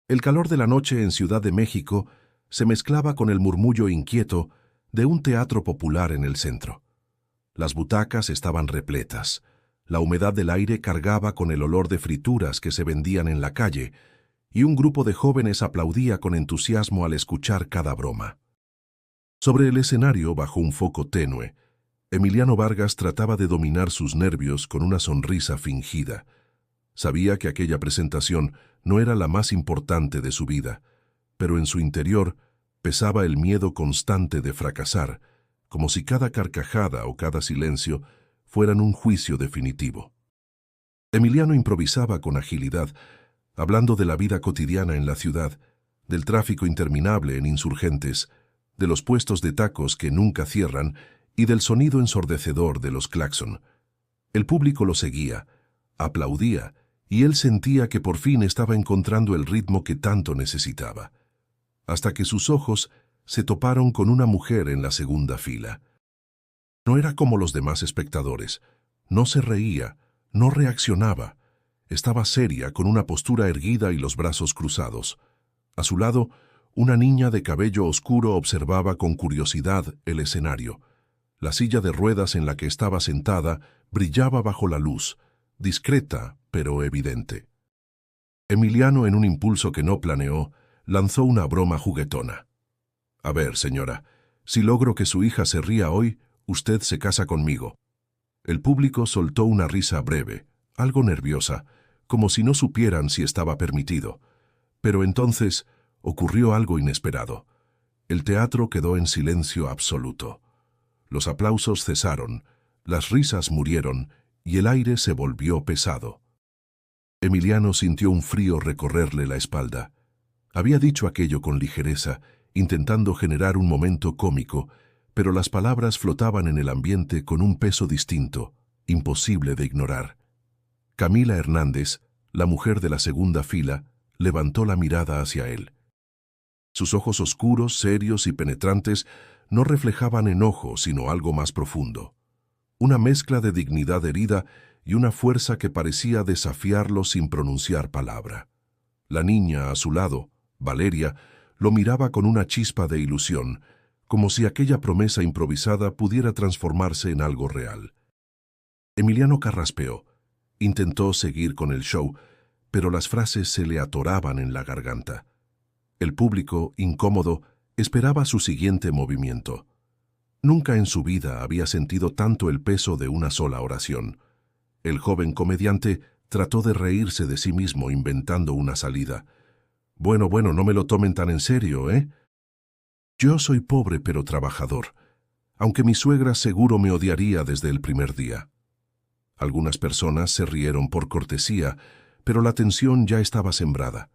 El calor de la noche en Ciudad de México se mezclaba con el murmullo inquieto de un teatro popular en el centro. Las butacas estaban repletas. La humedad del aire cargaba con el olor de frituras que se vendían en la calle, y un grupo de jóvenes aplaudía con entusiasmo al escuchar cada broma. Sobre el escenario, bajo un foco tenue, Emiliano Vargas trataba de dominar sus nervios con una sonrisa fingida. Sabía que aquella presentación no era la más importante de su vida, pero en su interior pesaba el miedo constante de fracasar, como si cada carcajada o cada silencio fueran un juicio definitivo. Emiliano improvisaba con agilidad, hablando de la vida cotidiana en la ciudad, del tráfico interminable en Insurgentes, de los puestos de tacos que nunca cierran y del sonido ensordecedor de los claxon. El público lo seguía, aplaudía, y él sentía que por fin estaba encontrando el ritmo que tanto necesitaba. Hasta que sus ojos se toparon con una mujer en la segunda fila. No era como los demás espectadores. No se reía, no reaccionaba. Estaba seria, con una postura erguida y los brazos cruzados. A su lado, una niña de cabello oscuro observaba con curiosidad el escenario. La silla de ruedas en la que estaba sentada brillaba bajo la luz, discreta pero evidente. Emiliano, en un impulso que no planeó, lanzó una broma juguetona. «A ver, señora, si logro que su hija se ría hoy, usted se casa conmigo». El público soltó una risa breve, algo nerviosa, como si no supieran si estaba permitido. Pero entonces ocurrió algo inesperado. El teatro quedó en silencio absoluto. Los aplausos cesaron, las risas murieron y el aire se volvió pesado. Emiliano sintió un frío recorrerle la espalda. Había dicho aquello con ligereza, intentando generar un momento cómico, pero las palabras flotaban en el ambiente con un peso distinto, imposible de ignorar. Camila Hernández, la mujer de la segunda fila, levantó la mirada hacia él. Sus ojos oscuros, serios y penetrantes no reflejaban enojo, sino algo más profundo. Una mezcla de dignidad herida y una fuerza que parecía desafiarlo sin pronunciar palabra. La niña, a su lado, Valeria, lo miraba con una chispa de ilusión, como si aquella promesa improvisada pudiera transformarse en algo real. Emiliano carraspeó. Intentó seguir con el show, pero las frases se le atoraban en la garganta. El público, incómodo, esperaba su siguiente movimiento. Nunca en su vida había sentido tanto el peso de una sola oración. El joven comediante trató de reírse de sí mismo inventando una salida. Bueno, no me lo tomen tan en serio, ¿eh? Yo soy pobre pero trabajador, aunque mi suegra seguro me odiaría desde el primer día». Algunas personas se rieron por cortesía, pero la tensión ya estaba sembrada.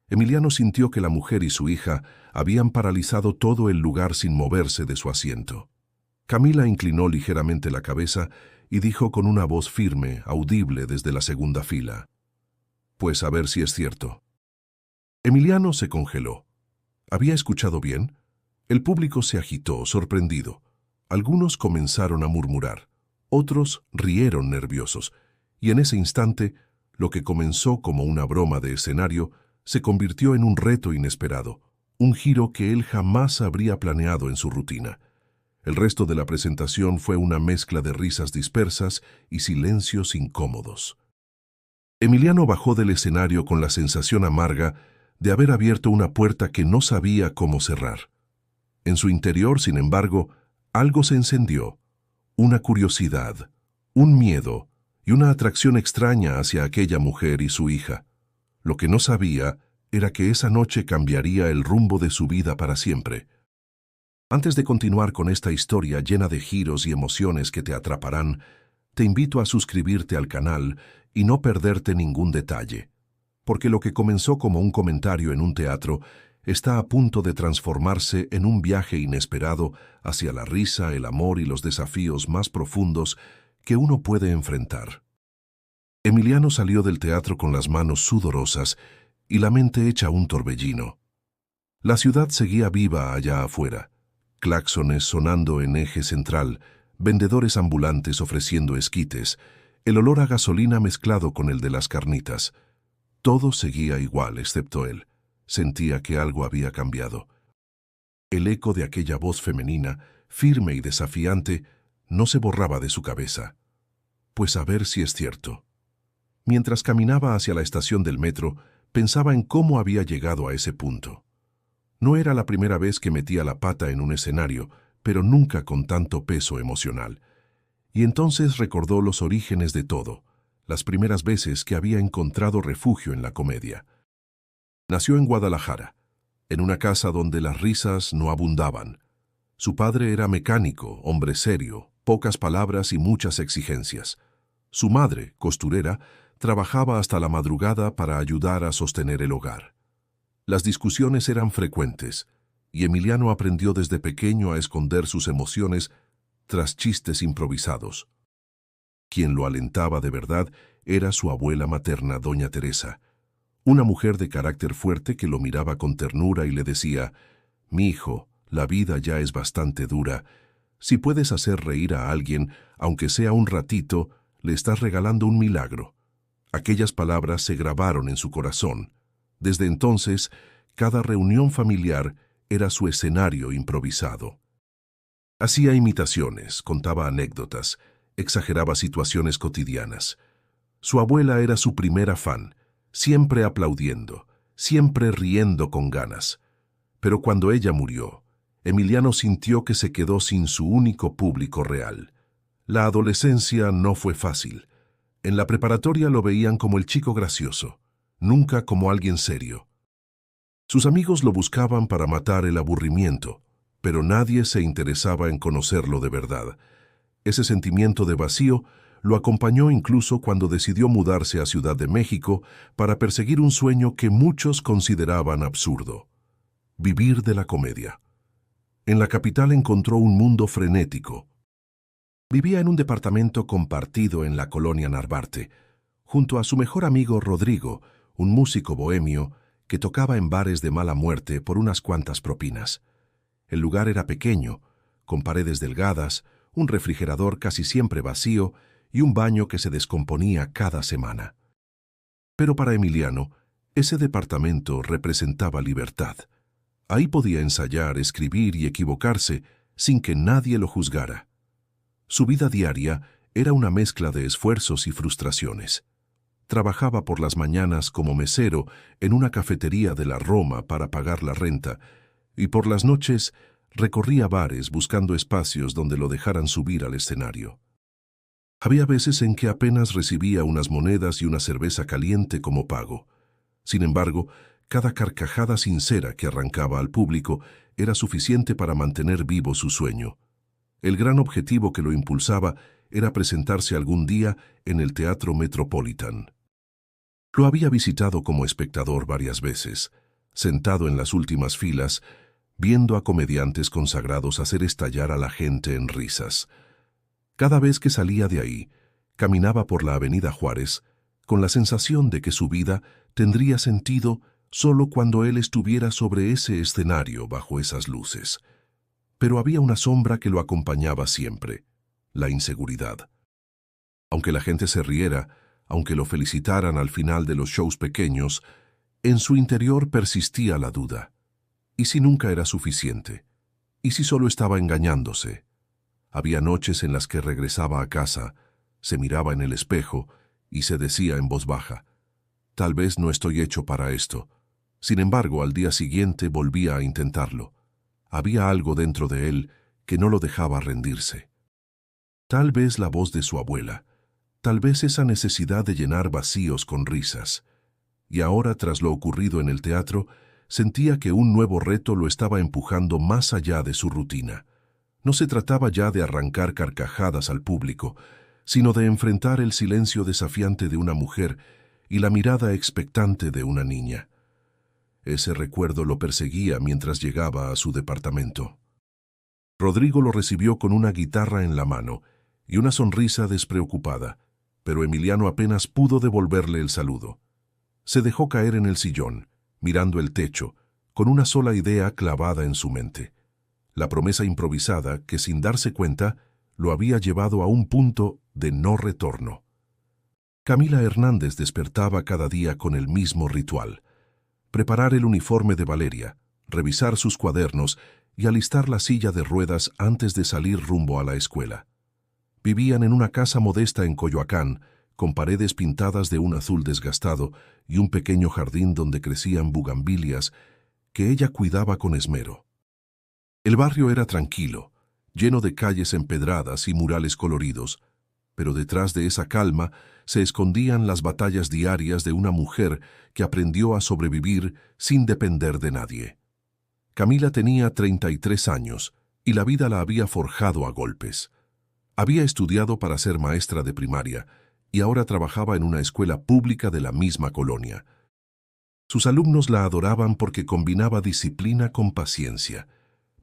Emiliano sintió que la mujer y su hija habían paralizado todo el lugar sin moverse de su asiento. Camila inclinó ligeramente la cabeza y dijo con una voz firme, audible desde la segunda fila: «Pues a ver si es cierto». Emiliano se congeló. ¿Había escuchado bien? El público se agitó, sorprendido. Algunos comenzaron a murmurar, otros rieron nerviosos, y en ese instante, lo que comenzó como una broma de escenario se convirtió en un reto inesperado, un giro que él jamás habría planeado en su rutina. El resto de la presentación fue una mezcla de risas dispersas y silencios incómodos. Emiliano bajó del escenario con la sensación amarga de haber abierto una puerta que no sabía cómo cerrar. En su interior, sin embargo, algo se encendió, una curiosidad, un miedo y una atracción extraña hacia aquella mujer y su hija. Lo que no sabía era que esa noche cambiaría el rumbo de su vida para siempre. Antes de continuar con esta historia llena de giros y emociones que te atraparán, te invito a suscribirte al canal y no perderte ningún detalle, porque lo que comenzó como un comentario en un teatro está a punto de transformarse en un viaje inesperado hacia la risa, el amor y los desafíos más profundos que uno puede enfrentar. Emiliano salió del teatro con las manos sudorosas y la mente hecha un torbellino. La ciudad seguía viva allá afuera, claxones sonando en eje central, vendedores ambulantes ofreciendo esquites, el olor a gasolina mezclado con el de las carnitas. Todo seguía igual, excepto él. Sentía que algo había cambiado. El eco de aquella voz femenina, firme y desafiante, no se borraba de su cabeza. Pues a ver si es cierto. Mientras caminaba hacia la estación del metro, pensaba en cómo había llegado a ese punto. No era la primera vez que metía la pata en un escenario, pero nunca con tanto peso emocional. Y entonces recordó los orígenes de todo, las primeras veces que había encontrado refugio en la comedia. Nació en Guadalajara, en una casa donde las risas no abundaban. Su padre era mecánico, hombre serio, pocas palabras y muchas exigencias. Su madre, costurera, trabajaba hasta la madrugada para ayudar a sostener el hogar. Las discusiones eran frecuentes, y Emiliano aprendió desde pequeño a esconder sus emociones tras chistes improvisados. Quien lo alentaba de verdad era su abuela materna, doña Teresa, una mujer de carácter fuerte que lo miraba con ternura y le decía: «Mi hijo, la vida ya es bastante dura. Si puedes hacer reír a alguien, aunque sea un ratito, le estás regalando un milagro». Aquellas palabras se grabaron en su corazón. Desde entonces, cada reunión familiar era su escenario improvisado. Hacía imitaciones, contaba anécdotas, exageraba situaciones cotidianas. Su abuela era su primera fan, siempre aplaudiendo, siempre riendo con ganas. Pero cuando ella murió, Emiliano sintió que se quedó sin su único público real. La adolescencia no fue fácil. En la preparatoria lo veían como el chico gracioso, nunca como alguien serio. Sus amigos lo buscaban para matar el aburrimiento, pero nadie se interesaba en conocerlo de verdad. Ese sentimiento de vacío lo acompañó incluso cuando decidió mudarse a Ciudad de México para perseguir un sueño que muchos consideraban absurdo: vivir de la comedia. En la capital encontró un mundo frenético. Vivía en un departamento compartido en la colonia Narvarte, junto a su mejor amigo Rodrigo, un músico bohemio que tocaba en bares de mala muerte por unas cuantas propinas. El lugar era pequeño, con paredes delgadas, un refrigerador casi siempre vacío y un baño que se descomponía cada semana. Pero para Emiliano, ese departamento representaba libertad. Ahí podía ensayar, escribir y equivocarse sin que nadie lo juzgara. Su vida diaria era una mezcla de esfuerzos y frustraciones. Trabajaba por las mañanas como mesero en una cafetería de la Roma para pagar la renta, y por las noches recorría bares buscando espacios donde lo dejaran subir al escenario. Había veces en que apenas recibía unas monedas y una cerveza caliente como pago. Sin embargo, cada carcajada sincera que arrancaba al público era suficiente para mantener vivo su sueño. El gran objetivo que lo impulsaba era presentarse algún día en el Teatro Metropolitan. Lo había visitado como espectador varias veces, sentado en las últimas filas, viendo a comediantes consagrados hacer estallar a la gente en risas. Cada vez que salía de ahí, caminaba por la Avenida Juárez, con la sensación de que su vida tendría sentido solo cuando él estuviera sobre ese escenario bajo esas luces. Pero había una sombra que lo acompañaba siempre: la inseguridad. Aunque la gente se riera, aunque lo felicitaran al final de los shows pequeños, en su interior persistía la duda. ¿Y si nunca era suficiente? ¿Y si solo estaba engañándose? Había noches en las que regresaba a casa, se miraba en el espejo y se decía en voz baja: «Tal vez no estoy hecho para esto». Sin embargo, al día siguiente volvía a intentarlo. Había algo dentro de él que no lo dejaba rendirse. Tal vez la voz de su abuela, tal vez esa necesidad de llenar vacíos con risas. Y ahora, tras lo ocurrido en el teatro, sentía que un nuevo reto lo estaba empujando más allá de su rutina. No se trataba ya de arrancar carcajadas al público, sino de enfrentar el silencio desafiante de una mujer y la mirada expectante de una niña. Ese recuerdo lo perseguía mientras llegaba a su departamento. Rodrigo lo recibió con una guitarra en la mano y una sonrisa despreocupada, pero Emiliano apenas pudo devolverle el saludo. Se dejó caer en el sillón, mirando el techo, con una sola idea clavada en su mente: la promesa improvisada que, sin darse cuenta, lo había llevado a un punto de no retorno. Camila Hernández despertaba cada día con el mismo ritual. preparar el uniforme de Valeria, revisar sus cuadernos y alistar la silla de ruedas antes de salir rumbo a la escuela. Vivían en una casa modesta en Coyoacán, con paredes pintadas de un azul desgastado y un pequeño jardín donde crecían bugambilias que ella cuidaba con esmero. El barrio era tranquilo, lleno de calles empedradas y murales coloridos, pero detrás de esa calma se escondían las batallas diarias de una mujer que aprendió a sobrevivir sin depender de nadie. Camila tenía 33 años y la vida la había forjado a golpes. Había estudiado para ser maestra de primaria y ahora trabajaba en una escuela pública de la misma colonia. Sus alumnos la adoraban porque combinaba disciplina con paciencia,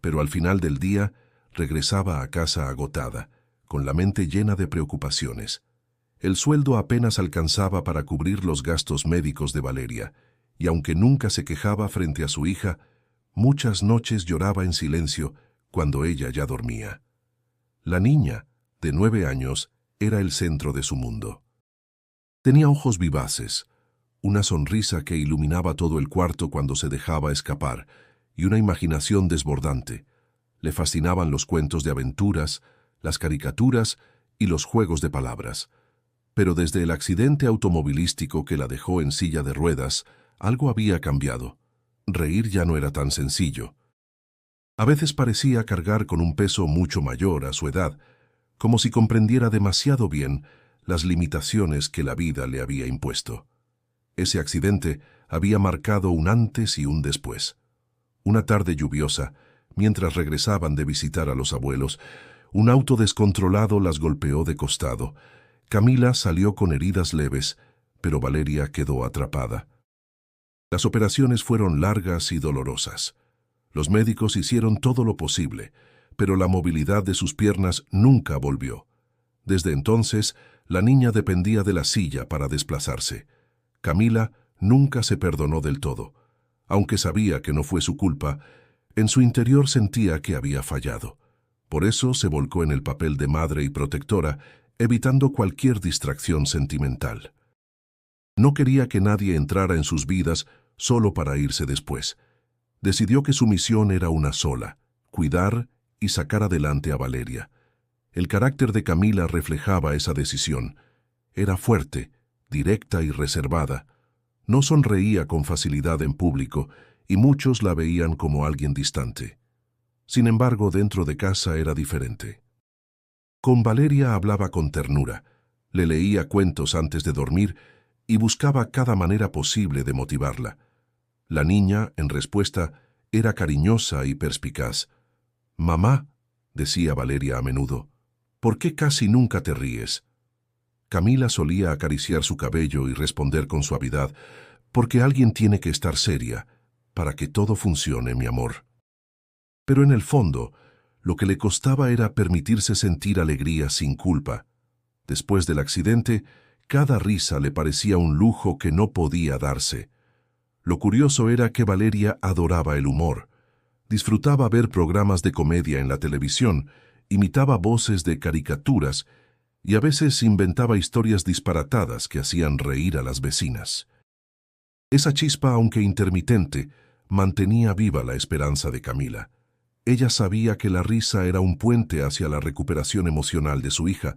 pero al final del día regresaba a casa agotada, con la mente llena de preocupaciones. El sueldo apenas alcanzaba para cubrir los gastos médicos de Valeria, y aunque nunca se quejaba frente a su hija, muchas noches lloraba en silencio cuando ella ya dormía. La niña, de 9 años, era el centro de su mundo. Tenía ojos vivaces, una sonrisa que iluminaba todo el cuarto cuando se dejaba escapar, y una imaginación desbordante. Le fascinaban los cuentos de aventuras, las caricaturas y los juegos de palabras. Pero desde el accidente automovilístico que la dejó en silla de ruedas, algo había cambiado. Reír ya no era tan sencillo. A veces parecía cargar con un peso mucho mayor a su edad, como si comprendiera demasiado bien las limitaciones que la vida le había impuesto. Ese accidente había marcado un antes y un después. Una tarde lluviosa, mientras regresaban de visitar a los abuelos, un auto descontrolado las golpeó de costado. Camila salió con heridas leves, pero Valeria quedó atrapada. Las operaciones fueron largas y dolorosas. Los médicos hicieron todo lo posible, pero la movilidad de sus piernas nunca volvió. Desde entonces, la niña dependía de la silla para desplazarse. Camila nunca se perdonó del todo. Aunque sabía que no fue su culpa, en su interior sentía que había fallado. Por eso se volcó en el papel de madre y protectora, evitando cualquier distracción sentimental. No quería que nadie entrara en sus vidas solo para irse después. Decidió que su misión era una sola: cuidar y sacar adelante a Valeria. El carácter de Camila reflejaba esa decisión. Era fuerte, directa y reservada. No sonreía con facilidad en público y muchos la veían como alguien distante. Sin embargo, dentro de casa era diferente. Con Valeria hablaba con ternura, le leía cuentos antes de dormir y buscaba cada manera posible de motivarla. La niña, en respuesta, era cariñosa y perspicaz. «Mamá», decía Valeria a menudo, «¿por qué casi nunca te ríes?». Camila solía acariciar su cabello y responder con suavidad: «Porque alguien tiene que estar seria, para que todo funcione, mi amor». Pero en el fondo, lo que le costaba era permitirse sentir alegría sin culpa. Después del accidente, cada risa le parecía un lujo que no podía darse. Lo curioso era que Valeria adoraba el humor. Disfrutaba ver programas de comedia en la televisión, imitaba voces de caricaturas y a veces inventaba historias disparatadas que hacían reír a las vecinas. Esa chispa, aunque intermitente, mantenía viva la esperanza de Camila. Ella sabía que la risa era un puente hacia la recuperación emocional de su hija,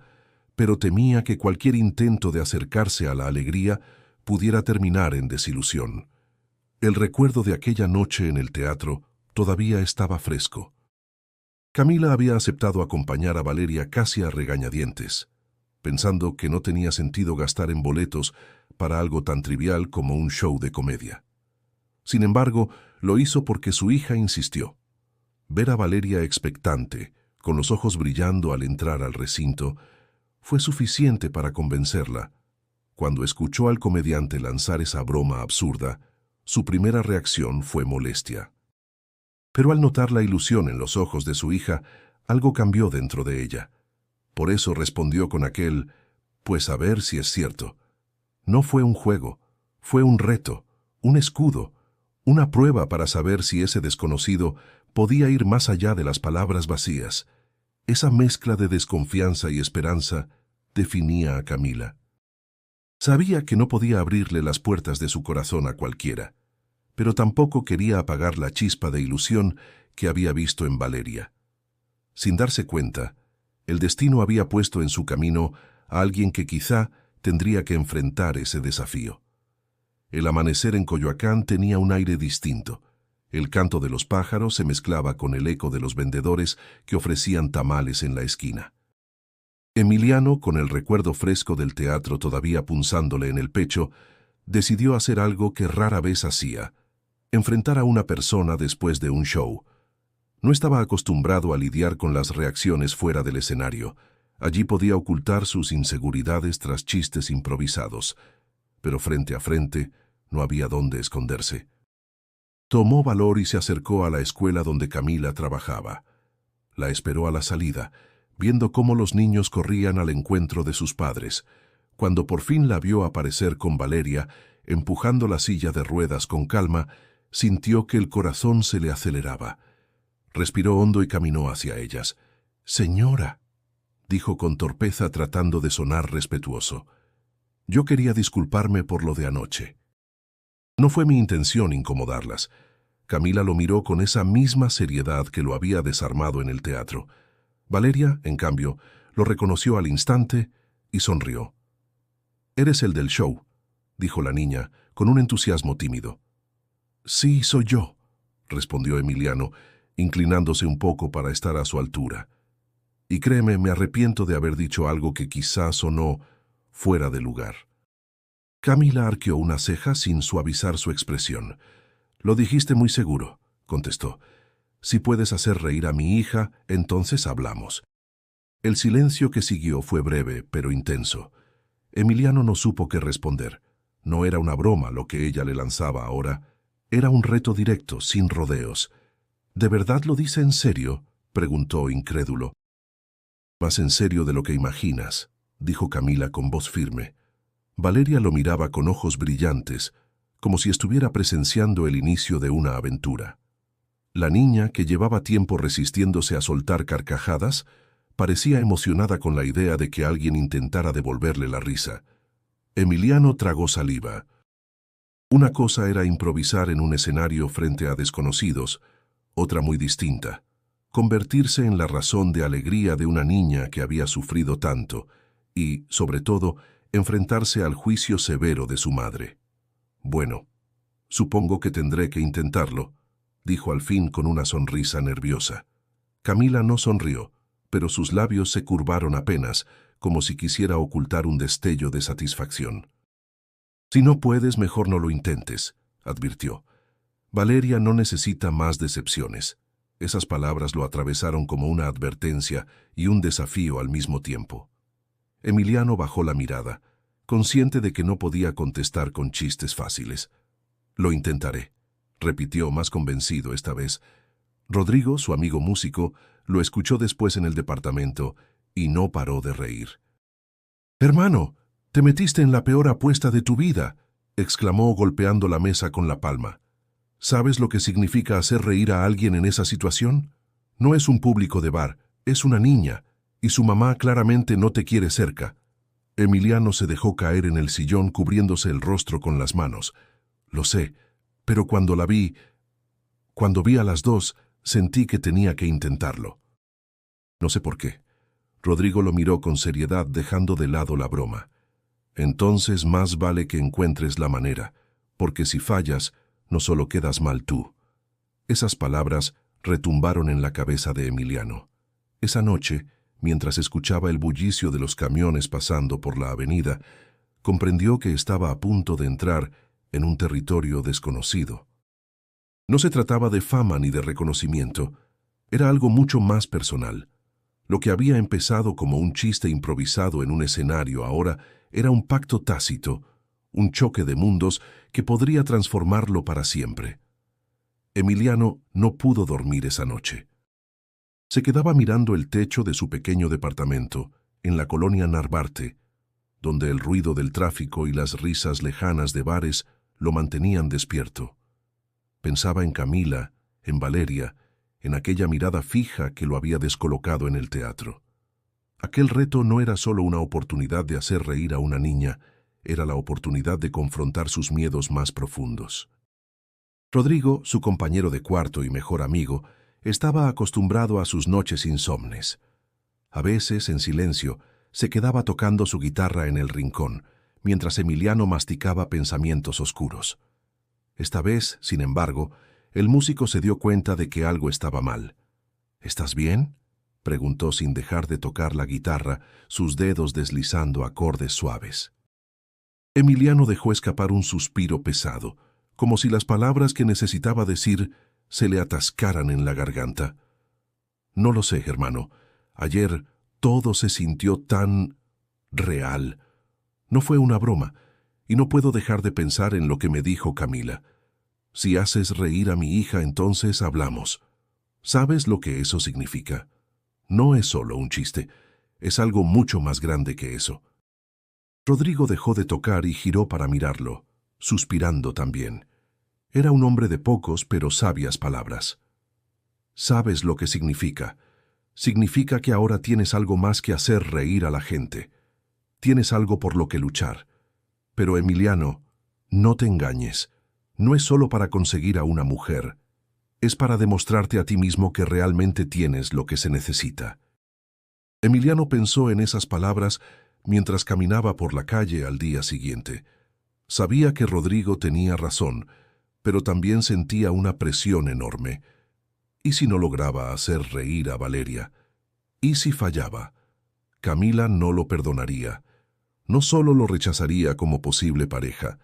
pero temía que cualquier intento de acercarse a la alegría pudiera terminar en desilusión. El recuerdo de aquella noche en el teatro todavía estaba fresco. Camila había aceptado acompañar a Valeria casi a regañadientes, pensando que no tenía sentido gastar en boletos para algo tan trivial como un show de comedia. Sin embargo, lo hizo porque su hija insistió. Ver a Valeria expectante, con los ojos brillando al entrar al recinto, fue suficiente para convencerla. Cuando escuchó al comediante lanzar esa broma absurda, su primera reacción fue molestia. Pero al notar la ilusión en los ojos de su hija, algo cambió dentro de ella. Por eso respondió con aquel: «Pues a ver si es cierto». No fue un juego, fue un reto, un escudo, una prueba para saber si ese desconocido podía ir más allá de las palabras vacías. Esa mezcla de desconfianza y esperanza definía a Camila. Sabía que no podía abrirle las puertas de su corazón a cualquiera, pero tampoco quería apagar la chispa de ilusión que había visto en Valeria. Sin darse cuenta, el destino había puesto en su camino a alguien que quizá tendría que enfrentar ese desafío. El amanecer en Coyoacán tenía un aire distinto. El canto de los pájaros se mezclaba con el eco de los vendedores que ofrecían tamales en la esquina. Emiliano, con el recuerdo fresco del teatro todavía punzándole en el pecho, decidió hacer algo que rara vez hacía: enfrentar a una persona después de un show. No estaba acostumbrado a lidiar con las reacciones fuera del escenario. Allí podía ocultar sus inseguridades tras chistes improvisados, pero frente a frente no había dónde esconderse. Tomó valor y se acercó a la escuela donde Camila trabajaba. La esperó a la salida, viendo cómo los niños corrían al encuentro de sus padres. Cuando por fin la vio aparecer con Valeria, empujando la silla de ruedas con calma, sintió que el corazón se le aceleraba. Respiró hondo y caminó hacia ellas. «Señora», dijo con torpeza tratando de sonar respetuoso, «yo quería disculparme por lo de anoche». No fue mi intención incomodarlas. Camila lo miró con esa misma seriedad que lo había desarmado en el teatro. Valeria, en cambio, lo reconoció al instante y sonrió. «Eres el del show», dijo la niña, con un entusiasmo tímido. «Sí, soy yo», respondió Emiliano, inclinándose un poco para estar a su altura. «Y créeme, me arrepiento de haber dicho algo que quizás sonó fuera de lugar». Camila arqueó una ceja sin suavizar su expresión. «Lo dijiste muy seguro», contestó. «Si puedes hacer reír a mi hija, entonces hablamos». El silencio que siguió fue breve, pero intenso. Emiliano no supo qué responder. No era una broma lo que ella le lanzaba ahora. Era un reto directo, sin rodeos. «¿De verdad lo dice en serio?», preguntó incrédulo. «Más en serio de lo que imaginas», dijo Camila con voz firme. Valeria lo miraba con ojos brillantes, como si estuviera presenciando el inicio de una aventura. La niña, que llevaba tiempo resistiéndose a soltar carcajadas, parecía emocionada con la idea de que alguien intentara devolverle la risa. Emiliano tragó saliva. Una cosa era improvisar en un escenario frente a desconocidos, otra muy distinta: convertirse en la razón de alegría de una niña que había sufrido tanto y, sobre todo, enfrentarse al juicio severo de su madre. «Bueno, supongo que tendré que intentarlo», dijo al fin con una sonrisa nerviosa. Camila no sonrió, pero sus labios se curvaron apenas, como si quisiera ocultar un destello de satisfacción. «Si no puedes, mejor no lo intentes», advirtió. «Valeria no necesita más decepciones». Esas palabras lo atravesaron como una advertencia y un desafío al mismo tiempo. Emiliano bajó la mirada, consciente de que no podía contestar con chistes fáciles. «Lo intentaré», repitió más convencido esta vez. Rodrigo, su amigo músico, lo escuchó después en el departamento y no paró de reír. «Hermano, te metiste en la peor apuesta de tu vida», exclamó golpeando la mesa con la palma. «¿Sabes lo que significa hacer reír a alguien en esa situación? No es un público de bar, es una niña, y su mamá claramente no te quiere cerca». Emiliano se dejó caer en el sillón cubriéndose el rostro con las manos. «Lo sé, pero cuando vi a las dos, sentí que tenía que intentarlo». «No sé por qué». Rodrigo lo miró con seriedad, dejando de lado la broma. «Entonces más vale que encuentres la manera, porque si fallas, no solo quedas mal tú». Esas palabras retumbaron en la cabeza de Emiliano. Esa noche, mientras escuchaba el bullicio de los camiones pasando por la avenida, comprendió que estaba a punto de entrar en un territorio desconocido. No se trataba de fama ni de reconocimiento, era algo mucho más personal. Lo que había empezado como un chiste improvisado en un escenario ahora era un pacto tácito, un choque de mundos que podría transformarlo para siempre. Emiliano no pudo dormir esa noche. Se quedaba mirando el techo de su pequeño departamento, en la colonia Narvarte, donde el ruido del tráfico y las risas lejanas de bares lo mantenían despierto. Pensaba en Camila, en Valeria, en aquella mirada fija que lo había descolocado en el teatro. Aquel reto no era solo una oportunidad de hacer reír a una niña, era la oportunidad de confrontar sus miedos más profundos. Rodrigo, su compañero de cuarto y mejor amigo, estaba acostumbrado a sus noches insomnes. A veces, en silencio, se quedaba tocando su guitarra en el rincón, mientras Emiliano masticaba pensamientos oscuros. Esta vez, sin embargo, el músico se dio cuenta de que algo estaba mal. «¿Estás bien?», preguntó sin dejar de tocar la guitarra, sus dedos deslizando acordes suaves. Emiliano dejó escapar un suspiro pesado, como si las palabras que necesitaba decir se le atascaran en la garganta. «No lo sé, hermano. Ayer todo se sintió tan real. No fue una broma, y no puedo dejar de pensar en lo que me dijo Camila. Si haces reír a mi hija, entonces hablamos. ¿Sabes lo que eso significa? No es solo un chiste, es algo mucho más grande que eso». Rodrigo dejó de tocar y giró para mirarlo, suspirando también. Era un hombre de pocos pero sabias palabras. «¿Sabes lo que significa? Significa que ahora tienes algo más que hacer reír a la gente. Tienes algo por lo que luchar. Pero Emiliano, no te engañes. No es solo para conseguir a una mujer. Es para demostrarte a ti mismo que realmente tienes lo que se necesita». Emiliano pensó en esas palabras mientras caminaba por la calle al día siguiente. Sabía que Rodrigo tenía razón, pero también sentía una presión enorme. ¿Y si no lograba hacer reír a Valeria? ¿Y si fallaba? Camila no lo perdonaría. No solo lo rechazaría como posible pareja,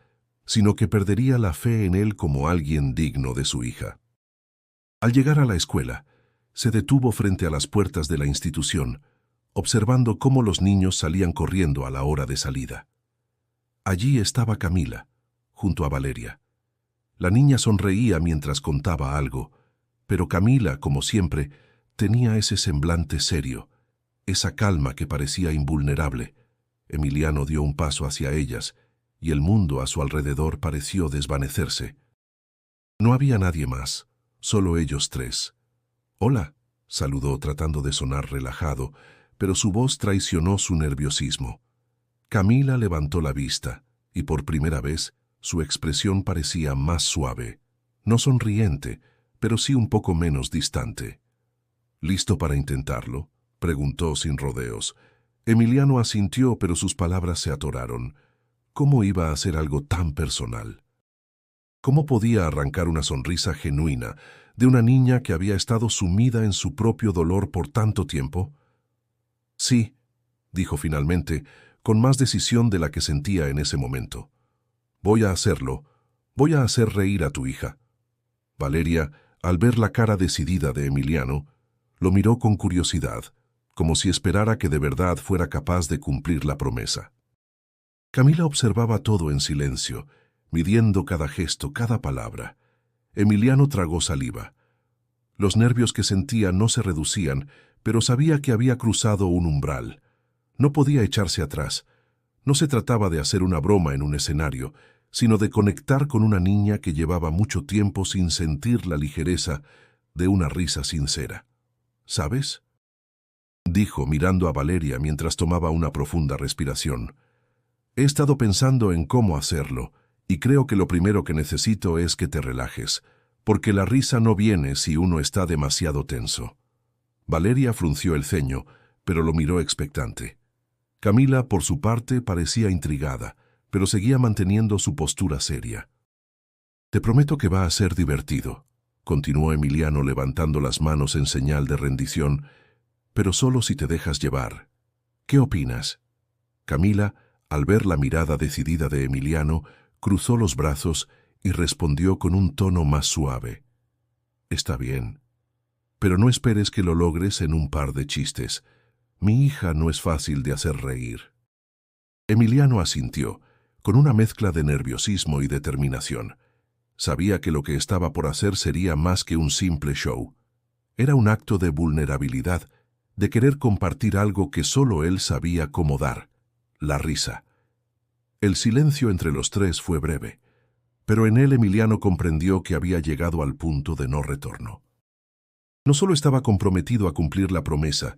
sino que perdería la fe en él como alguien digno de su hija. Al llegar a la escuela, se detuvo frente a las puertas de la institución, observando cómo los niños salían corriendo a la hora de salida. Allí estaba Camila, junto a Valeria. La niña sonreía mientras contaba algo, pero Camila, como siempre, tenía ese semblante serio, esa calma que parecía invulnerable. Emiliano dio un paso hacia ellas, y el mundo a su alrededor pareció desvanecerse. No había nadie más, solo ellos tres. «Hola», saludó tratando de sonar relajado, pero su voz traicionó su nerviosismo. Camila levantó la vista, y por primera vez su expresión parecía más suave, no sonriente, pero sí un poco menos distante. «¿Listo para intentarlo?», preguntó sin rodeos. Emiliano asintió, pero sus palabras se atoraron. ¿Cómo iba a hacer algo tan personal? ¿Cómo podía arrancar una sonrisa genuina de una niña que había estado sumida en su propio dolor por tanto tiempo? «Sí», dijo finalmente, con más decisión de la que sentía en ese momento. «Voy a hacerlo. Voy a hacer reír a tu hija». Valeria, al ver la cara decidida de Emiliano, lo miró con curiosidad, como si esperara que de verdad fuera capaz de cumplir la promesa. Camila observaba todo en silencio, midiendo cada gesto, cada palabra. Emiliano tragó saliva. Los nervios que sentía no se reducían, pero sabía que había cruzado un umbral. No podía echarse atrás. No se trataba de hacer una broma en un escenario, sino de conectar con una niña que llevaba mucho tiempo sin sentir la ligereza de una risa sincera. «¿Sabes?», dijo mirando a Valeria mientras tomaba una profunda respiración. «He estado pensando en cómo hacerlo, y creo que lo primero que necesito es que te relajes, porque la risa no viene si uno está demasiado tenso». Valeria frunció el ceño, pero lo miró expectante. Camila, por su parte, parecía intrigada, pero seguía manteniendo su postura seria. «Te prometo que va a ser divertido», continuó Emiliano levantando las manos en señal de rendición, «pero solo si te dejas llevar. ¿Qué opinas?». Camila, al ver la mirada decidida de Emiliano, cruzó los brazos y respondió con un tono más suave. «Está bien. Pero no esperes que lo logres en un par de chistes. Mi hija no es fácil de hacer reír». Emiliano asintió, con una mezcla de nerviosismo y determinación. Sabía que lo que estaba por hacer sería más que un simple show. Era un acto de vulnerabilidad, de querer compartir algo que solo él sabía cómo dar: la risa. El silencio entre los tres fue breve, pero en él Emiliano comprendió que había llegado al punto de no retorno. No solo estaba comprometido a cumplir la promesa,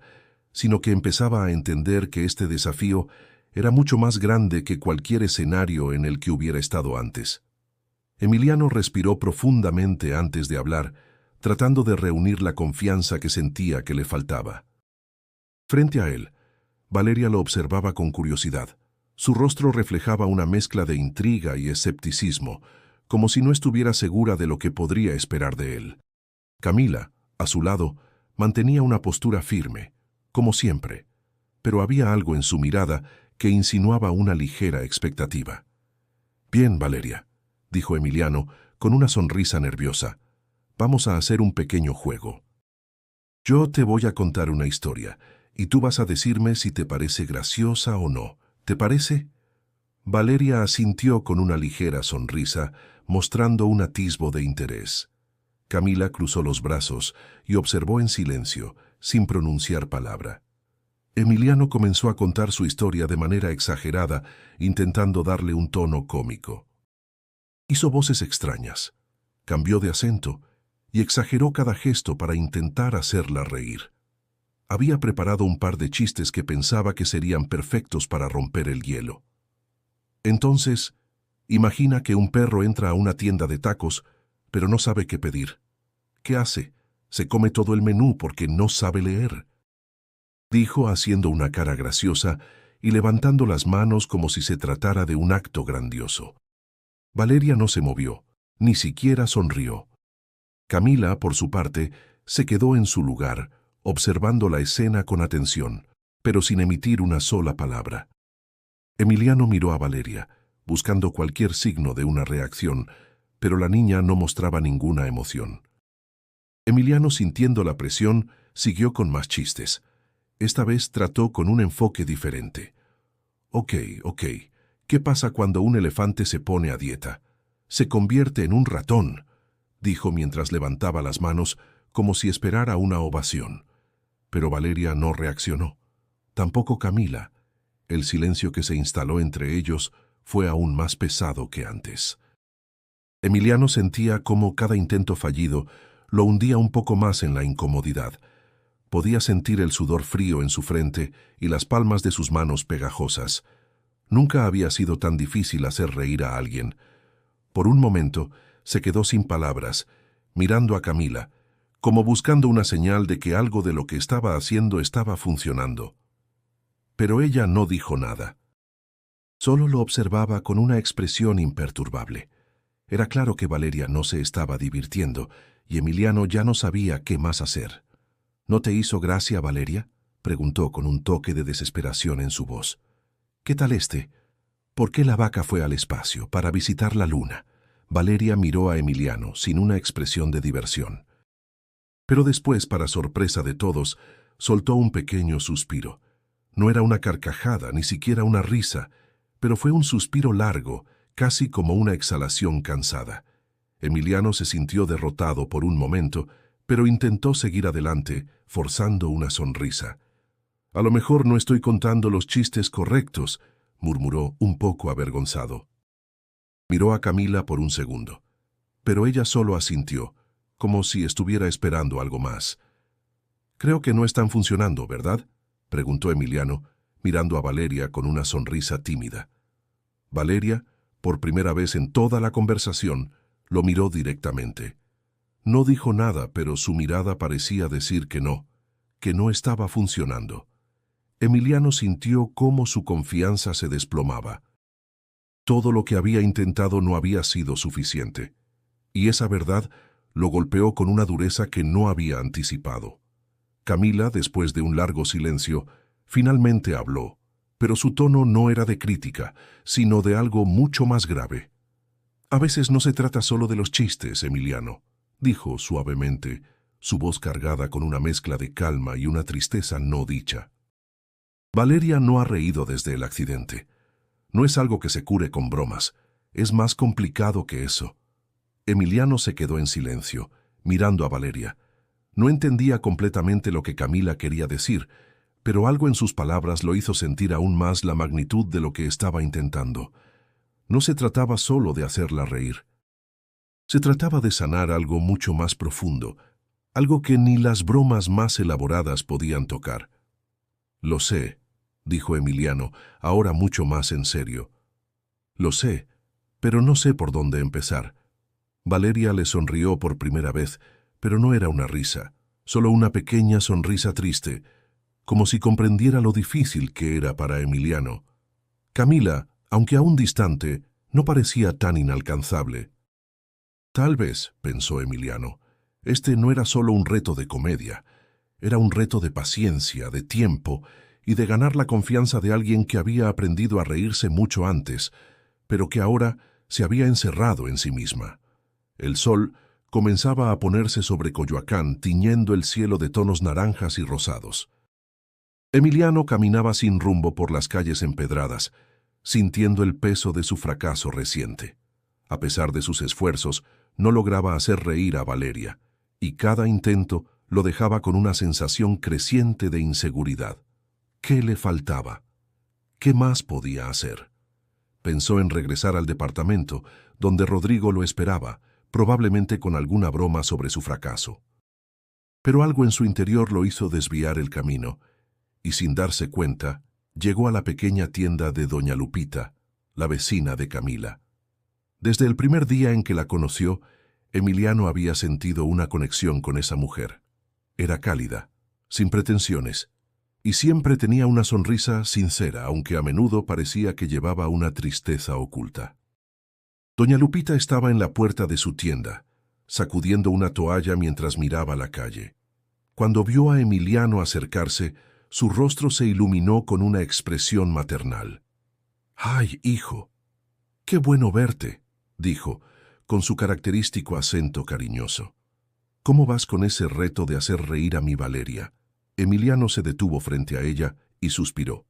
sino que empezaba a entender que este desafío era mucho más grande que cualquier escenario en el que hubiera estado antes. Emiliano respiró profundamente antes de hablar, tratando de reunir la confianza que sentía que le faltaba. Frente a él, Valeria lo observaba con curiosidad. Su rostro reflejaba una mezcla de intriga y escepticismo, como si no estuviera segura de lo que podría esperar de él. Camila, a su lado, mantenía una postura firme, como siempre, pero había algo en su mirada que insinuaba una ligera expectativa. «Bien, Valeria», dijo Emiliano con una sonrisa nerviosa. «Vamos a hacer un pequeño juego. Yo te voy a contar una historia, y tú vas a decirme si te parece graciosa o no. ¿Te parece?» Valeria asintió con una ligera sonrisa, mostrando un atisbo de interés. Camila cruzó los brazos y observó en silencio, sin pronunciar palabra. Emiliano comenzó a contar su historia de manera exagerada, intentando darle un tono cómico. Hizo voces extrañas, cambió de acento y exageró cada gesto para intentar hacerla reír. Había preparado un par de chistes que pensaba que serían perfectos para romper el hielo. Entonces, imagina que un perro entra a una tienda de tacos, pero no sabe qué pedir. ¿Qué hace? Se come todo el menú porque no sabe leer, dijo haciendo una cara graciosa y levantando las manos como si se tratara de un acto grandioso. Valeria no se movió, ni siquiera sonrió. Camila, por su parte, se quedó en su lugar, observando la escena con atención, pero sin emitir una sola palabra. Emiliano miró a Valeria, buscando cualquier signo de una reacción, pero la niña no mostraba ninguna emoción. Emiliano, sintiendo la presión, siguió con más chistes. Esta vez trató con un enfoque diferente. Ok. ¿Qué pasa cuando un elefante se pone a dieta? Se convierte en un ratón, dijo mientras levantaba las manos como si esperara una ovación. Pero Valeria no reaccionó. Tampoco Camila. El silencio que se instaló entre ellos fue aún más pesado que antes. Emiliano sentía cómo cada intento fallido lo hundía un poco más en la incomodidad. Podía sentir el sudor frío en su frente y las palmas de sus manos pegajosas. Nunca había sido tan difícil hacer reír a alguien. Por un momento se quedó sin palabras, mirando a Camila, como buscando una señal de que algo de lo que estaba haciendo estaba funcionando. Pero ella no dijo nada. Solo lo observaba con una expresión imperturbable. Era claro que Valeria no se estaba divirtiendo, y Emiliano ya no sabía qué más hacer. «¿No te hizo gracia, Valeria?», preguntó con un toque de desesperación en su voz. «¿Qué tal este? ¿Por qué la vaca fue al espacio? ¿Para visitar la luna?». Valeria miró a Emiliano sin una expresión de diversión. Pero después, para sorpresa de todos, soltó un pequeño suspiro. No era una carcajada, ni siquiera una risa, pero fue un suspiro largo, casi como una exhalación cansada. Emiliano se sintió derrotado por un momento, pero intentó seguir adelante, forzando una sonrisa. «A lo mejor no estoy contando los chistes correctos», murmuró un poco avergonzado. Miró a Camila por un segundo, pero ella solo asintió, como si estuviera esperando algo más. «Creo que no están funcionando, ¿verdad?», preguntó Emiliano, mirando a Valeria con una sonrisa tímida. Valeria, por primera vez en toda la conversación, lo miró directamente. No dijo nada, pero su mirada parecía decir que no estaba funcionando. Emiliano sintió cómo su confianza se desplomaba. Todo lo que había intentado no había sido suficiente, y esa verdad lo golpeó con una dureza que no había anticipado. Camila, después de un largo silencio, finalmente habló, pero su tono no era de crítica, sino de algo mucho más grave. «A veces no se trata solo de los chistes, Emiliano», dijo suavemente, su voz cargada con una mezcla de calma y una tristeza no dicha. «Valeria no ha reído desde el accidente. No es algo que se cure con bromas. Es más complicado que eso». Emiliano se quedó en silencio, mirando a Valeria. No entendía completamente lo que Camila quería decir, pero algo en sus palabras lo hizo sentir aún más la magnitud de lo que estaba intentando. No se trataba solo de hacerla reír. Se trataba de sanar algo mucho más profundo, algo que ni las bromas más elaboradas podían tocar. «Lo sé», dijo Emiliano, ahora mucho más en serio. «Lo sé, pero no sé por dónde empezar. Valeria le sonrió por primera vez, pero no era una risa, solo una pequeña sonrisa triste, como si comprendiera lo difícil que era para Emiliano. Camila, aunque aún distante, no parecía tan inalcanzable. Tal vez, pensó Emiliano, este no era solo un reto de comedia, era un reto de paciencia, de tiempo y de ganar la confianza de alguien que había aprendido a reírse mucho antes, pero que ahora se había encerrado en sí misma. El sol comenzaba a ponerse sobre Coyoacán, tiñendo el cielo de tonos naranjas y rosados. Emiliano caminaba sin rumbo por las calles empedradas, sintiendo el peso de su fracaso reciente. A pesar de sus esfuerzos, no lograba hacer reír a Valeria, y cada intento lo dejaba con una sensación creciente de inseguridad. ¿Qué le faltaba? ¿Qué más podía hacer? Pensó en regresar al departamento, donde Rodrigo lo esperaba, probablemente con alguna broma sobre su fracaso. Pero algo en su interior lo hizo desviar el camino, y sin darse cuenta, llegó a la pequeña tienda de doña Lupita, la vecina de Camila. Desde el primer día en que la conoció, Emiliano había sentido una conexión con esa mujer. Era cálida, sin pretensiones, y siempre tenía una sonrisa sincera, aunque a menudo parecía que llevaba una tristeza oculta. Doña Lupita estaba en la puerta de su tienda, sacudiendo una toalla mientras miraba la calle. Cuando vio a Emiliano acercarse, su rostro se iluminó con una expresión maternal. «¡Ay, hijo! ¡Qué bueno verte!», dijo, con su característico acento cariñoso. «¿Cómo vas con ese reto de hacer reír a mi Valeria?». Emiliano se detuvo frente a ella y suspiró.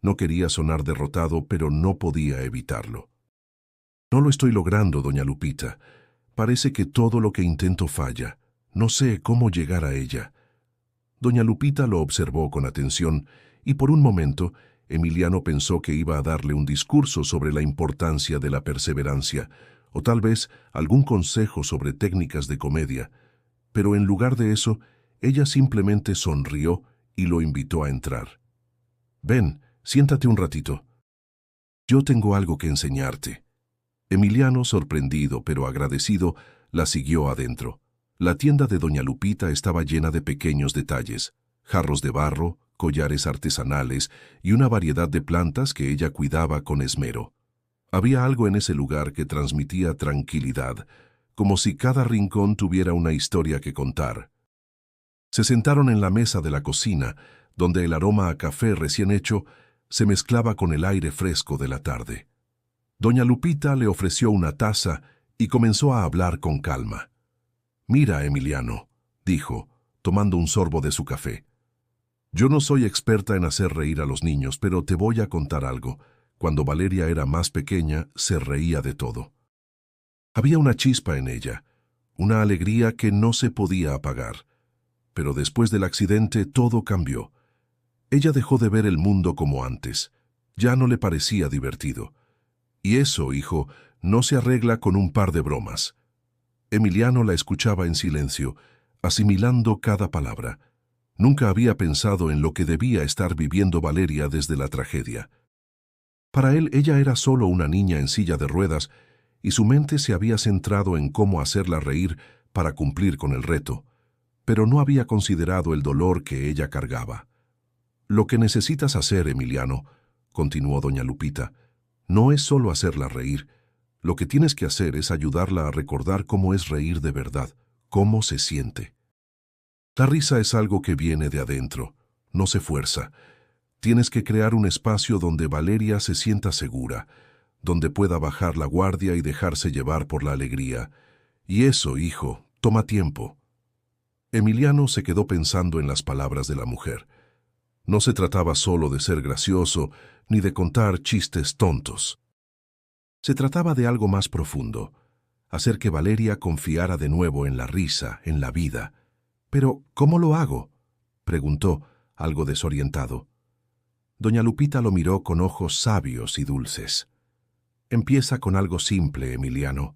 No quería sonar derrotado, pero no podía evitarlo. «No lo estoy logrando, doña Lupita. Parece que todo lo que intento falla. No sé cómo llegar a ella». Doña Lupita lo observó con atención y por un momento Emiliano pensó que iba a darle un discurso sobre la importancia de la perseverancia, o tal vez algún consejo sobre técnicas de comedia, pero en lugar de eso, ella simplemente sonrió y lo invitó a entrar. «Ven, siéntate un ratito. Yo tengo algo que enseñarte». Emiliano, sorprendido pero agradecido, la siguió adentro. La tienda de doña Lupita estaba llena de pequeños detalles, jarros de barro, collares artesanales y una variedad de plantas que ella cuidaba con esmero. Había algo en ese lugar que transmitía tranquilidad, como si cada rincón tuviera una historia que contar. Se sentaron en la mesa de la cocina, donde el aroma a café recién hecho se mezclaba con el aire fresco de la tarde. Doña Lupita le ofreció una taza y comenzó a hablar con calma. «Mira, Emiliano», dijo, tomando un sorbo de su café. «Yo no soy experta en hacer reír a los niños, pero te voy a contar algo. Cuando Valeria era más pequeña, se reía de todo. Había una chispa en ella, una alegría que no se podía apagar. Pero después del accidente todo cambió. Ella dejó de ver el mundo como antes. Ya no le parecía divertido. Y eso, hijo, no se arregla con un par de bromas». Emiliano la escuchaba en silencio, asimilando cada palabra. Nunca había pensado en lo que debía estar viviendo Valeria desde la tragedia. Para él, ella era solo una niña en silla de ruedas, y su mente se había centrado en cómo hacerla reír para cumplir con el reto, pero no había considerado el dolor que ella cargaba. «Lo que necesitas hacer, Emiliano», continuó doña Lupita, «no es solo hacerla reír. Lo que tienes que hacer es ayudarla a recordar cómo es reír de verdad, cómo se siente. La risa es algo que viene de adentro, no se fuerza. Tienes que crear un espacio donde Valeria se sienta segura, donde pueda bajar la guardia y dejarse llevar por la alegría. Y eso, hijo, toma tiempo». Emiliano se quedó pensando en las palabras de la mujer. No se trataba solo de ser gracioso, ni de contar chistes tontos. Se trataba de algo más profundo, hacer que Valeria confiara de nuevo en la risa, en la vida. «¿Pero cómo lo hago?», preguntó, algo desorientado. Doña Lupita lo miró con ojos sabios y dulces. «Empieza con algo simple, Emiliano.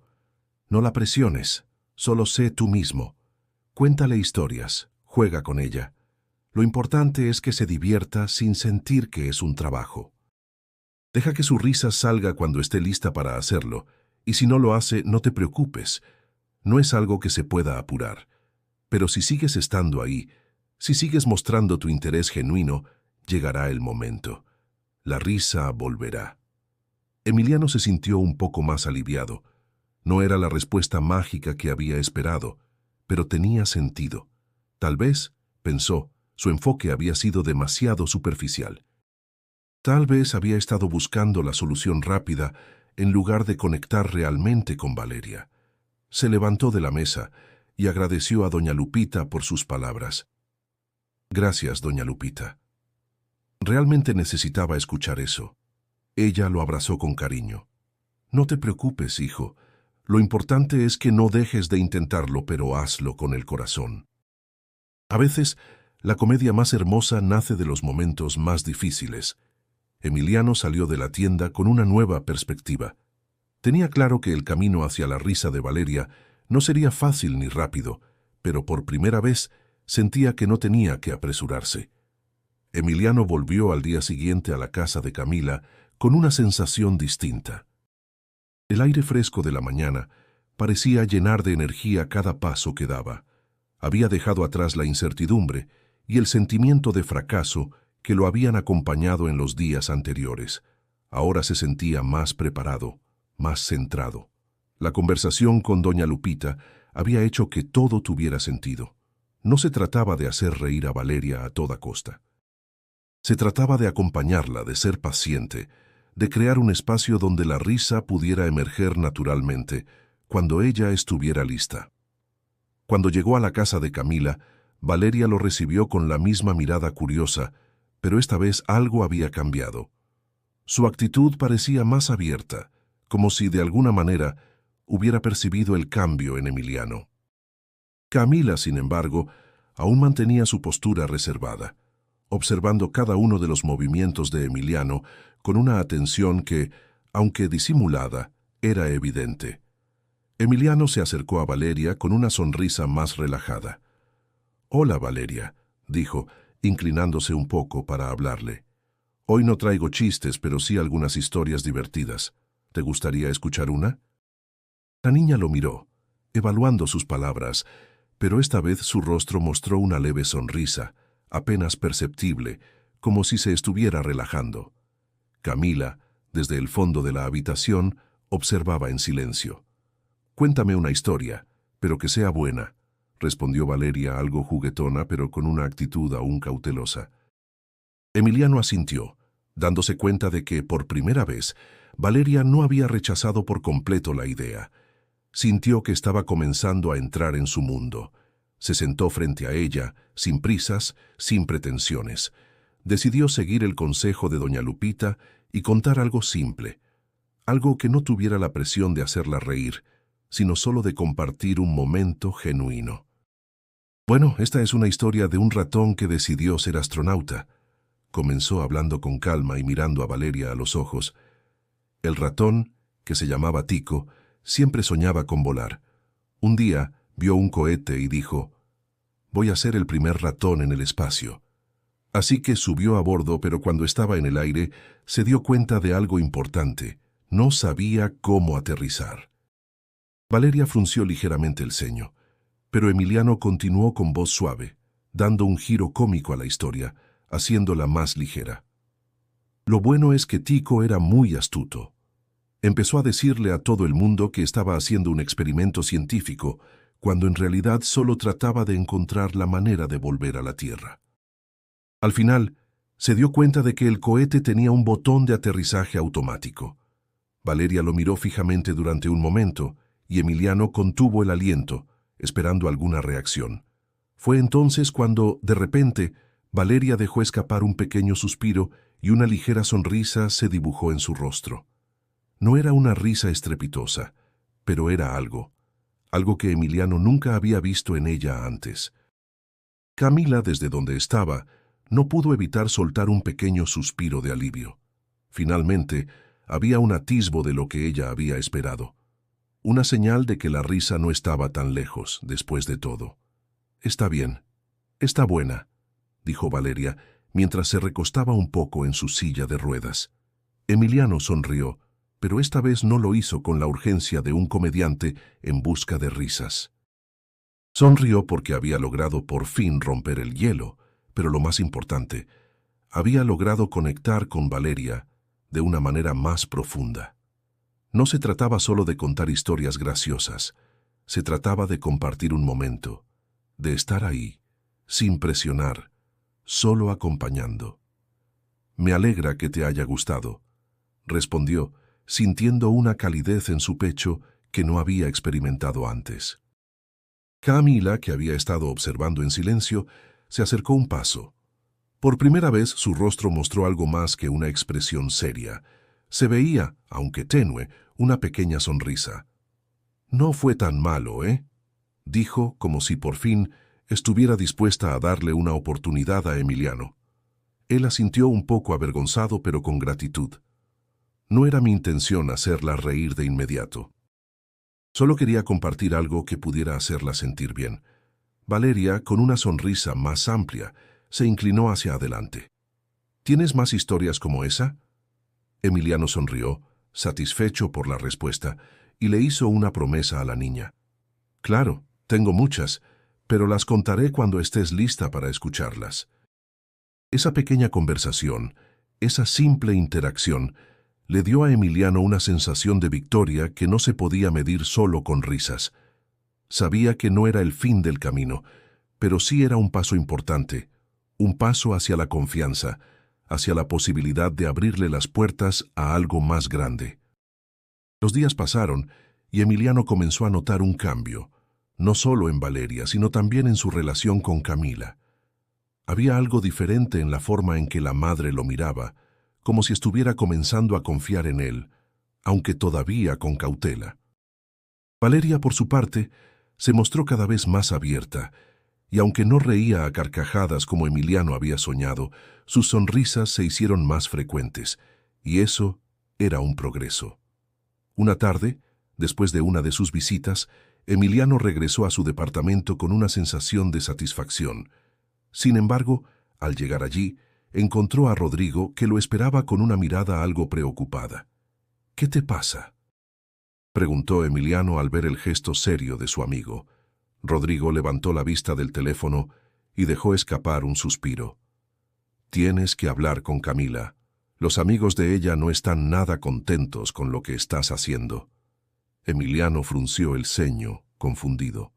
No la presiones, solo sé tú mismo. Cuéntale historias, juega con ella. Lo importante es que se divierta sin sentir que es un trabajo. Deja que su risa salga cuando esté lista para hacerlo, y si no lo hace, no te preocupes. No es algo que se pueda apurar. Pero si sigues estando ahí, si sigues mostrando tu interés genuino, llegará el momento. La risa volverá. Emiliano se sintió un poco más aliviado. No era la respuesta mágica que había esperado, pero tenía sentido. Tal vez, pensó, su enfoque había sido demasiado superficial. Tal vez había estado buscando la solución rápida en lugar de conectar realmente con Valeria. Se levantó de la mesa y agradeció a doña Lupita por sus palabras. Gracias, doña Lupita. Realmente necesitaba escuchar eso. Ella lo abrazó con cariño. No te preocupes, hijo. Lo importante es que no dejes de intentarlo, pero hazlo con el corazón. A veces, la comedia más hermosa nace de los momentos más difíciles. Emiliano salió de la tienda con una nueva perspectiva. Tenía claro que el camino hacia la risa de Valeria no sería fácil ni rápido, pero por primera vez sentía que no tenía que apresurarse. Emiliano volvió al día siguiente a la casa de Camila con una sensación distinta. El aire fresco de la mañana parecía llenar de energía cada paso que daba. Había dejado atrás la incertidumbre y el sentimiento de fracaso que lo habían acompañado en los días anteriores. Ahora se sentía más preparado, más centrado. La conversación con doña Lupita había hecho que todo tuviera sentido. No se trataba de hacer reír a Valeria a toda costa. Se trataba de acompañarla, de ser paciente, de crear un espacio donde la risa pudiera emerger naturalmente, cuando ella estuviera lista. Cuando llegó a la casa de Camila, Valeria lo recibió con la misma mirada curiosa, pero esta vez algo había cambiado. Su actitud parecía más abierta, como si de alguna manera hubiera percibido el cambio en Emiliano. Camila, sin embargo, aún mantenía su postura reservada, observando cada uno de los movimientos de Emiliano con una atención que, aunque disimulada, era evidente. Emiliano se acercó a Valeria con una sonrisa más relajada. «Hola, Valeria», dijo, inclinándose un poco para hablarle. «Hoy no traigo chistes, pero sí algunas historias divertidas. ¿Te gustaría escuchar una?» La niña lo miró, evaluando sus palabras, pero esta vez su rostro mostró una leve sonrisa, apenas perceptible, como si se estuviera relajando. Camila, desde el fondo de la habitación, observaba en silencio. «Cuéntame una historia, pero que sea buena», respondió Valeria algo juguetona, pero con una actitud aún cautelosa. Emiliano asintió, dándose cuenta de que, por primera vez, Valeria no había rechazado por completo la idea. Sintió que estaba comenzando a entrar en su mundo. Se sentó frente a ella, sin prisas, sin pretensiones. Decidió seguir el consejo de doña Lupita y contar algo simple, algo que no tuviera la presión de hacerla reír, sino solo de compartir un momento genuino. «Bueno, esta es una historia de un ratón que decidió ser astronauta», comenzó hablando con calma y mirando a Valeria a los ojos. El ratón, que se llamaba Tico, siempre soñaba con volar. Un día vio un cohete y dijo: «Voy a ser el primer ratón en el espacio». Así que subió a bordo, pero cuando estaba en el aire se dio cuenta de algo importante. No sabía cómo aterrizar. Valeria frunció ligeramente el ceño, pero Emiliano continuó con voz suave, dando un giro cómico a la historia, haciéndola más ligera. Lo bueno es que Tico era muy astuto. Empezó a decirle a todo el mundo que estaba haciendo un experimento científico, cuando en realidad solo trataba de encontrar la manera de volver a la Tierra. Al final, se dio cuenta de que el cohete tenía un botón de aterrizaje automático. Valeria lo miró fijamente durante un momento, y Emiliano contuvo el aliento, esperando alguna reacción. Fue entonces cuando, de repente, Valeria dejó escapar un pequeño suspiro y una ligera sonrisa se dibujó en su rostro. No era una risa estrepitosa, pero era algo que Emiliano nunca había visto en ella antes. Camila, desde donde estaba, no pudo evitar soltar un pequeño suspiro de alivio. Finalmente, había un atisbo de lo que ella había esperado. Una señal de que la risa no estaba tan lejos, después de todo. «Está bien, está buena», dijo Valeria, mientras se recostaba un poco en su silla de ruedas. Emiliano sonrió, pero esta vez no lo hizo con la urgencia de un comediante en busca de risas. Sonrió porque había logrado por fin romper el hielo, pero lo más importante, había logrado conectar con Valeria de una manera más profunda. No se trataba solo de contar historias graciosas, se trataba de compartir un momento, de estar ahí, sin presionar, solo acompañando. «Me alegra que te haya gustado», respondió, sintiendo una calidez en su pecho que no había experimentado antes. Camila, que había estado observando en silencio, se acercó un paso. Por primera vez su rostro mostró algo más que una expresión seria. Se veía, aunque tenue, una pequeña sonrisa. «No fue tan malo, ¿eh?», dijo, como si por fin estuviera dispuesta a darle una oportunidad a Emiliano. Él asintió un poco avergonzado, pero con gratitud. «No era mi intención hacerla reír de inmediato. Solo quería compartir algo que pudiera hacerla sentir bien». Valeria, con una sonrisa más amplia, se inclinó hacia adelante. «¿Tienes más historias como esa?». Emiliano sonrió, satisfecho por la respuesta, y le hizo una promesa a la niña. «Claro, tengo muchas, pero las contaré cuando estés lista para escucharlas». Esa pequeña conversación, esa simple interacción, le dio a Emiliano una sensación de victoria que no se podía medir solo con risas. Sabía que no era el fin del camino, pero sí era un paso importante, un paso hacia la confianza, hacia la posibilidad de abrirle las puertas a algo más grande. Los días pasaron y Emiliano comenzó a notar un cambio, no solo en Valeria, sino también en su relación con Camila. Había algo diferente en la forma en que la madre lo miraba, como si estuviera comenzando a confiar en él, aunque todavía con cautela. Valeria, por su parte, se mostró cada vez más abierta, y aunque no reía a carcajadas como Emiliano había soñado, sus sonrisas se hicieron más frecuentes, y eso era un progreso. Una tarde, después de una de sus visitas, Emiliano regresó a su departamento con una sensación de satisfacción. Sin embargo, al llegar allí, encontró a Rodrigo, que lo esperaba con una mirada algo preocupada. «¿Qué te pasa?», preguntó Emiliano al ver el gesto serio de su amigo. Rodrigo levantó la vista del teléfono y dejó escapar un suspiro. «Tienes que hablar con Camila. Los amigos de ella no están nada contentos con lo que estás haciendo». Emiliano frunció el ceño, confundido.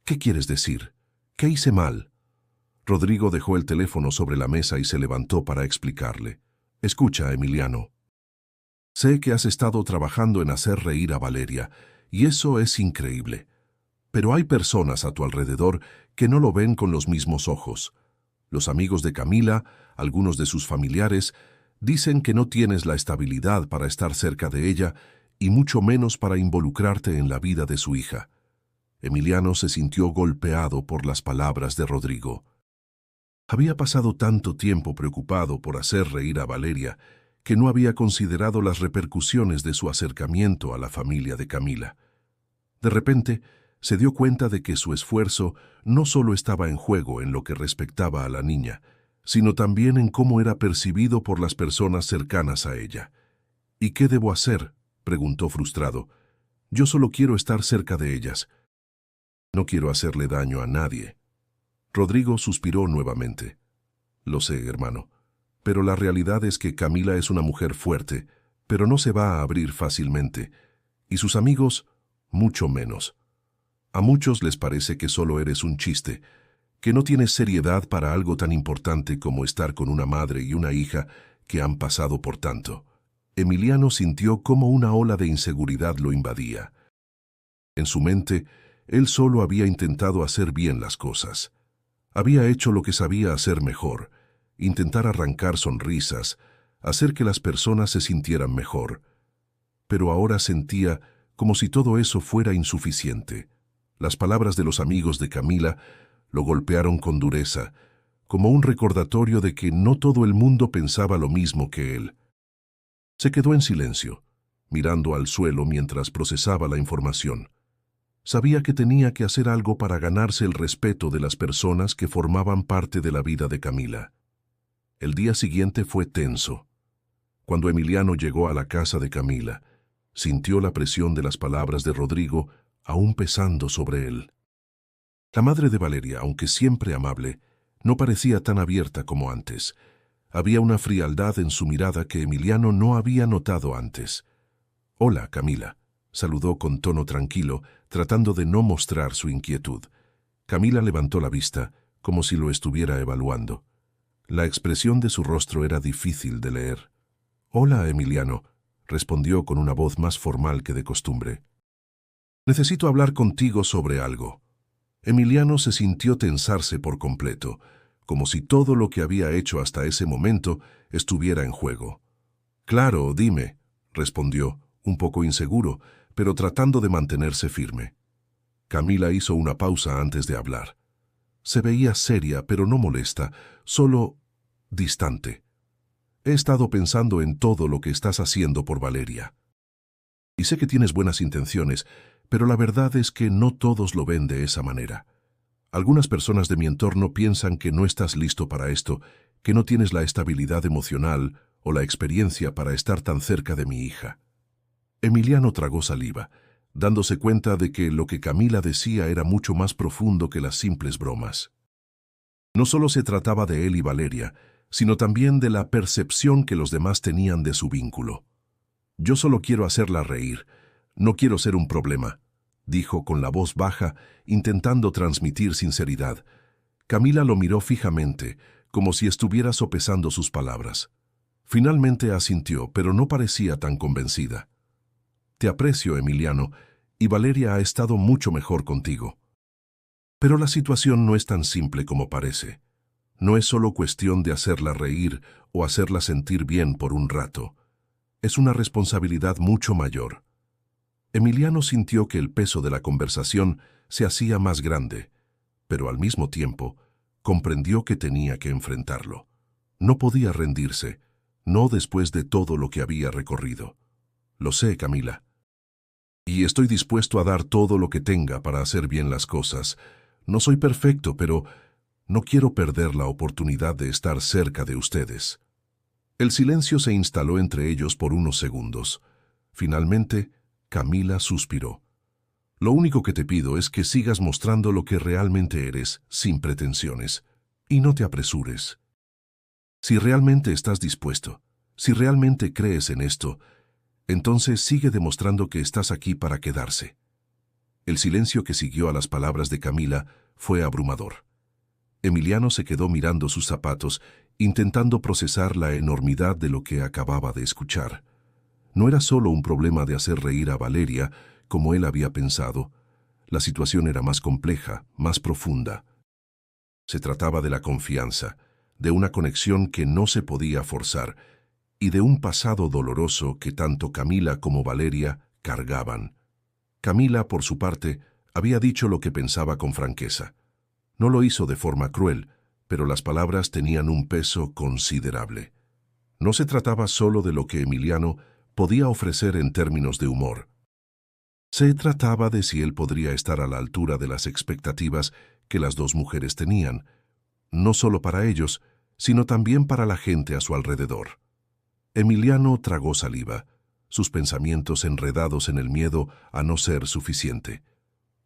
«¿Qué quieres decir? ¿Qué hice mal?». Rodrigo dejó el teléfono sobre la mesa y se levantó para explicarle. «Escucha, Emiliano. Sé que has estado trabajando en hacer reír a Valeria, y eso es increíble. Pero hay personas a tu alrededor que no lo ven con los mismos ojos. Los amigos de Camila, algunos de sus familiares, dicen que no tienes la estabilidad para estar cerca de ella y mucho menos para involucrarte en la vida de su hija». Emiliano se sintió golpeado por las palabras de Rodrigo. Había pasado tanto tiempo preocupado por hacer reír a Valeria que no había considerado las repercusiones de su acercamiento a la familia de Camila. De repente, se dio cuenta de que su esfuerzo no solo estaba en juego en lo que respectaba a la niña, sino también en cómo era percibido por las personas cercanas a ella. «¿Y qué debo hacer?», preguntó frustrado. «Yo solo quiero estar cerca de ellas. No quiero hacerle daño a nadie». Rodrigo suspiró nuevamente. «Lo sé, hermano, pero la realidad es que Camila es una mujer fuerte, pero no se va a abrir fácilmente, y sus amigos, mucho menos. A muchos les parece que solo eres un chiste, que no tienes seriedad para algo tan importante como estar con una madre y una hija que han pasado por tanto». Emiliano sintió cómo una ola de inseguridad lo invadía. En su mente, él solo había intentado hacer bien las cosas. Había hecho lo que sabía hacer mejor, intentar arrancar sonrisas, hacer que las personas se sintieran mejor. Pero ahora sentía como si todo eso fuera insuficiente. Las palabras de los amigos de Camila lo golpearon con dureza, como un recordatorio de que no todo el mundo pensaba lo mismo que él. Se quedó en silencio, mirando al suelo mientras procesaba la información. Sabía que tenía que hacer algo para ganarse el respeto de las personas que formaban parte de la vida de Camila. El día siguiente fue tenso. Cuando Emiliano llegó a la casa de Camila, Sintió la presión de las palabras de Rodrigo aún pesando sobre él. La madre de Valeria, aunque siempre amable, no parecía tan abierta como antes. Había una frialdad en su mirada que Emiliano no había notado antes. «Hola, Camila», saludó con tono tranquilo, tratando de no mostrar su inquietud. Camila levantó la vista, como si lo estuviera evaluando. La expresión de su rostro era difícil de leer. «Hola, Emiliano», respondió con una voz más formal que de costumbre. «Necesito hablar contigo sobre algo». Emiliano se sintió tensarse por completo, como si todo lo que había hecho hasta ese momento estuviera en juego. «Claro, dime», respondió, un poco inseguro, pero tratando de mantenerse firme. Camila hizo una pausa antes de hablar. Se veía seria, pero no molesta, solo distante. «He estado pensando en todo lo que estás haciendo por Valeria. Y sé que tienes buenas intenciones, pero la verdad es que no todos lo ven de esa manera. Algunas personas de mi entorno piensan que no estás listo para esto, que no tienes la estabilidad emocional o la experiencia para estar tan cerca de mi hija». Emiliano tragó saliva, dándose cuenta de que lo que Camila decía era mucho más profundo que las simples bromas. No solo se trataba de él y Valeria, sino también de la percepción que los demás tenían de su vínculo. «Yo solo quiero hacerla reír, no quiero ser un problema», dijo con la voz baja, intentando transmitir sinceridad. Camila lo miró fijamente, como si estuviera sopesando sus palabras. Finalmente asintió, pero no parecía tan convencida. «Te aprecio, Emiliano, y Valeria ha estado mucho mejor contigo. Pero la situación no es tan simple como parece. No es solo cuestión de hacerla reír o hacerla sentir bien por un rato. Es una responsabilidad mucho mayor». Emiliano sintió que el peso de la conversación se hacía más grande, pero al mismo tiempo comprendió que tenía que enfrentarlo. No podía rendirse, no después de todo lo que había recorrido. «Lo sé, Camila. Y estoy dispuesto a dar todo lo que tenga para hacer bien las cosas. No soy perfecto, pero no quiero perder la oportunidad de estar cerca de ustedes». El silencio se instaló entre ellos por unos segundos. Finalmente, Camila suspiró. «Lo único que te pido es que sigas mostrando lo que realmente eres, sin pretensiones, y no te apresures. Si realmente estás dispuesto, si realmente crees en esto, entonces sigue demostrando que estás aquí para quedarse». El silencio que siguió a las palabras de Camila fue abrumador. Emiliano se quedó mirando sus zapatos, intentando procesar la enormidad de lo que acababa de escuchar. No era solo un problema de hacer reír a Valeria, como él había pensado. La situación era más compleja, más profunda. Se trataba de la confianza, de una conexión que no se podía forzar, y de un pasado doloroso que tanto Camila como Valeria cargaban. Camila, por su parte, había dicho lo que pensaba con franqueza. No lo hizo de forma cruel, pero las palabras tenían un peso considerable. No se trataba solo de lo que Emiliano podía ofrecer en términos de humor. Se trataba de si él podría estar a la altura de las expectativas que las dos mujeres tenían, no solo para ellos, sino también para la gente a su alrededor. Emiliano tragó saliva, sus pensamientos enredados en el miedo a no ser suficiente.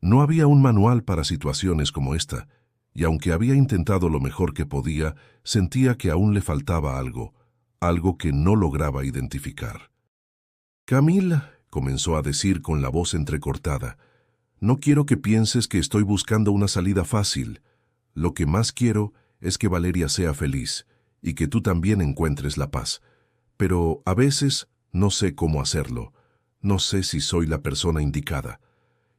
No había un manual para situaciones como esta, y aunque había intentado lo mejor que podía, sentía que aún le faltaba algo, algo que no lograba identificar. «Camila», comenzó a decir con la voz entrecortada, «no quiero que pienses que estoy buscando una salida fácil. Lo que más quiero es que Valeria sea feliz y que tú también encuentres la paz. Pero a veces no sé cómo hacerlo. No sé si soy la persona indicada».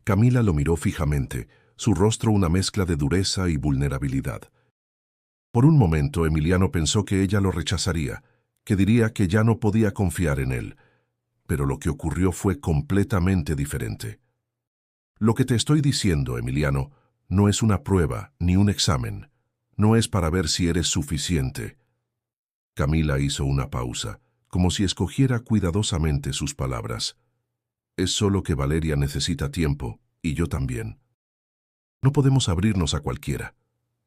Camila lo miró fijamente, su rostro una mezcla de dureza y vulnerabilidad. Por un momento Emiliano pensó que ella lo rechazaría, que diría que ya no podía confiar en él. Pero lo que ocurrió fue completamente diferente. «Lo que te estoy diciendo, Emiliano, no es una prueba ni un examen. No es para ver si eres suficiente». Camila hizo una pausa, como si escogiera cuidadosamente sus palabras. «Es solo que Valeria necesita tiempo, y yo también. No podemos abrirnos a cualquiera».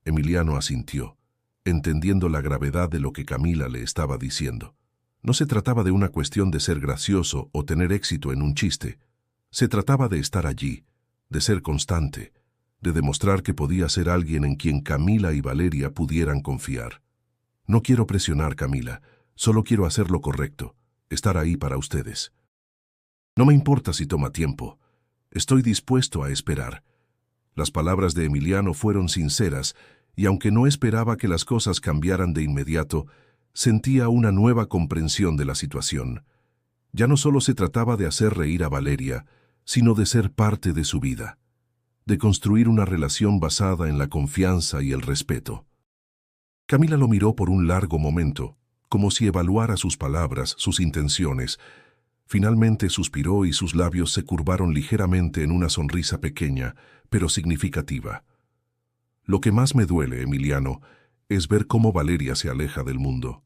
Emiliano asintió, entendiendo la gravedad de lo que Camila le estaba diciendo. No se trataba de una cuestión de ser gracioso o tener éxito en un chiste. Se trataba de estar allí, de ser constante, de demostrar que podía ser alguien en quien Camila y Valeria pudieran confiar. No quiero presionar, Camila, solo quiero hacer lo correcto, estar ahí para ustedes. No me importa si toma tiempo. Estoy dispuesto a esperar. Las palabras de Emiliano fueron sinceras, y aunque no esperaba que las cosas cambiaran de inmediato, sentía una nueva comprensión de la situación. Ya no solo se trataba de hacer reír a Valeria, sino de ser parte de su vida, de construir una relación basada en la confianza y el respeto. Camila lo miró por un largo momento, como si evaluara sus palabras, sus intenciones. Finalmente suspiró y sus labios se curvaron ligeramente en una sonrisa pequeña, pero significativa. Lo que más me duele, Emiliano, es ver cómo Valeria se aleja del mundo.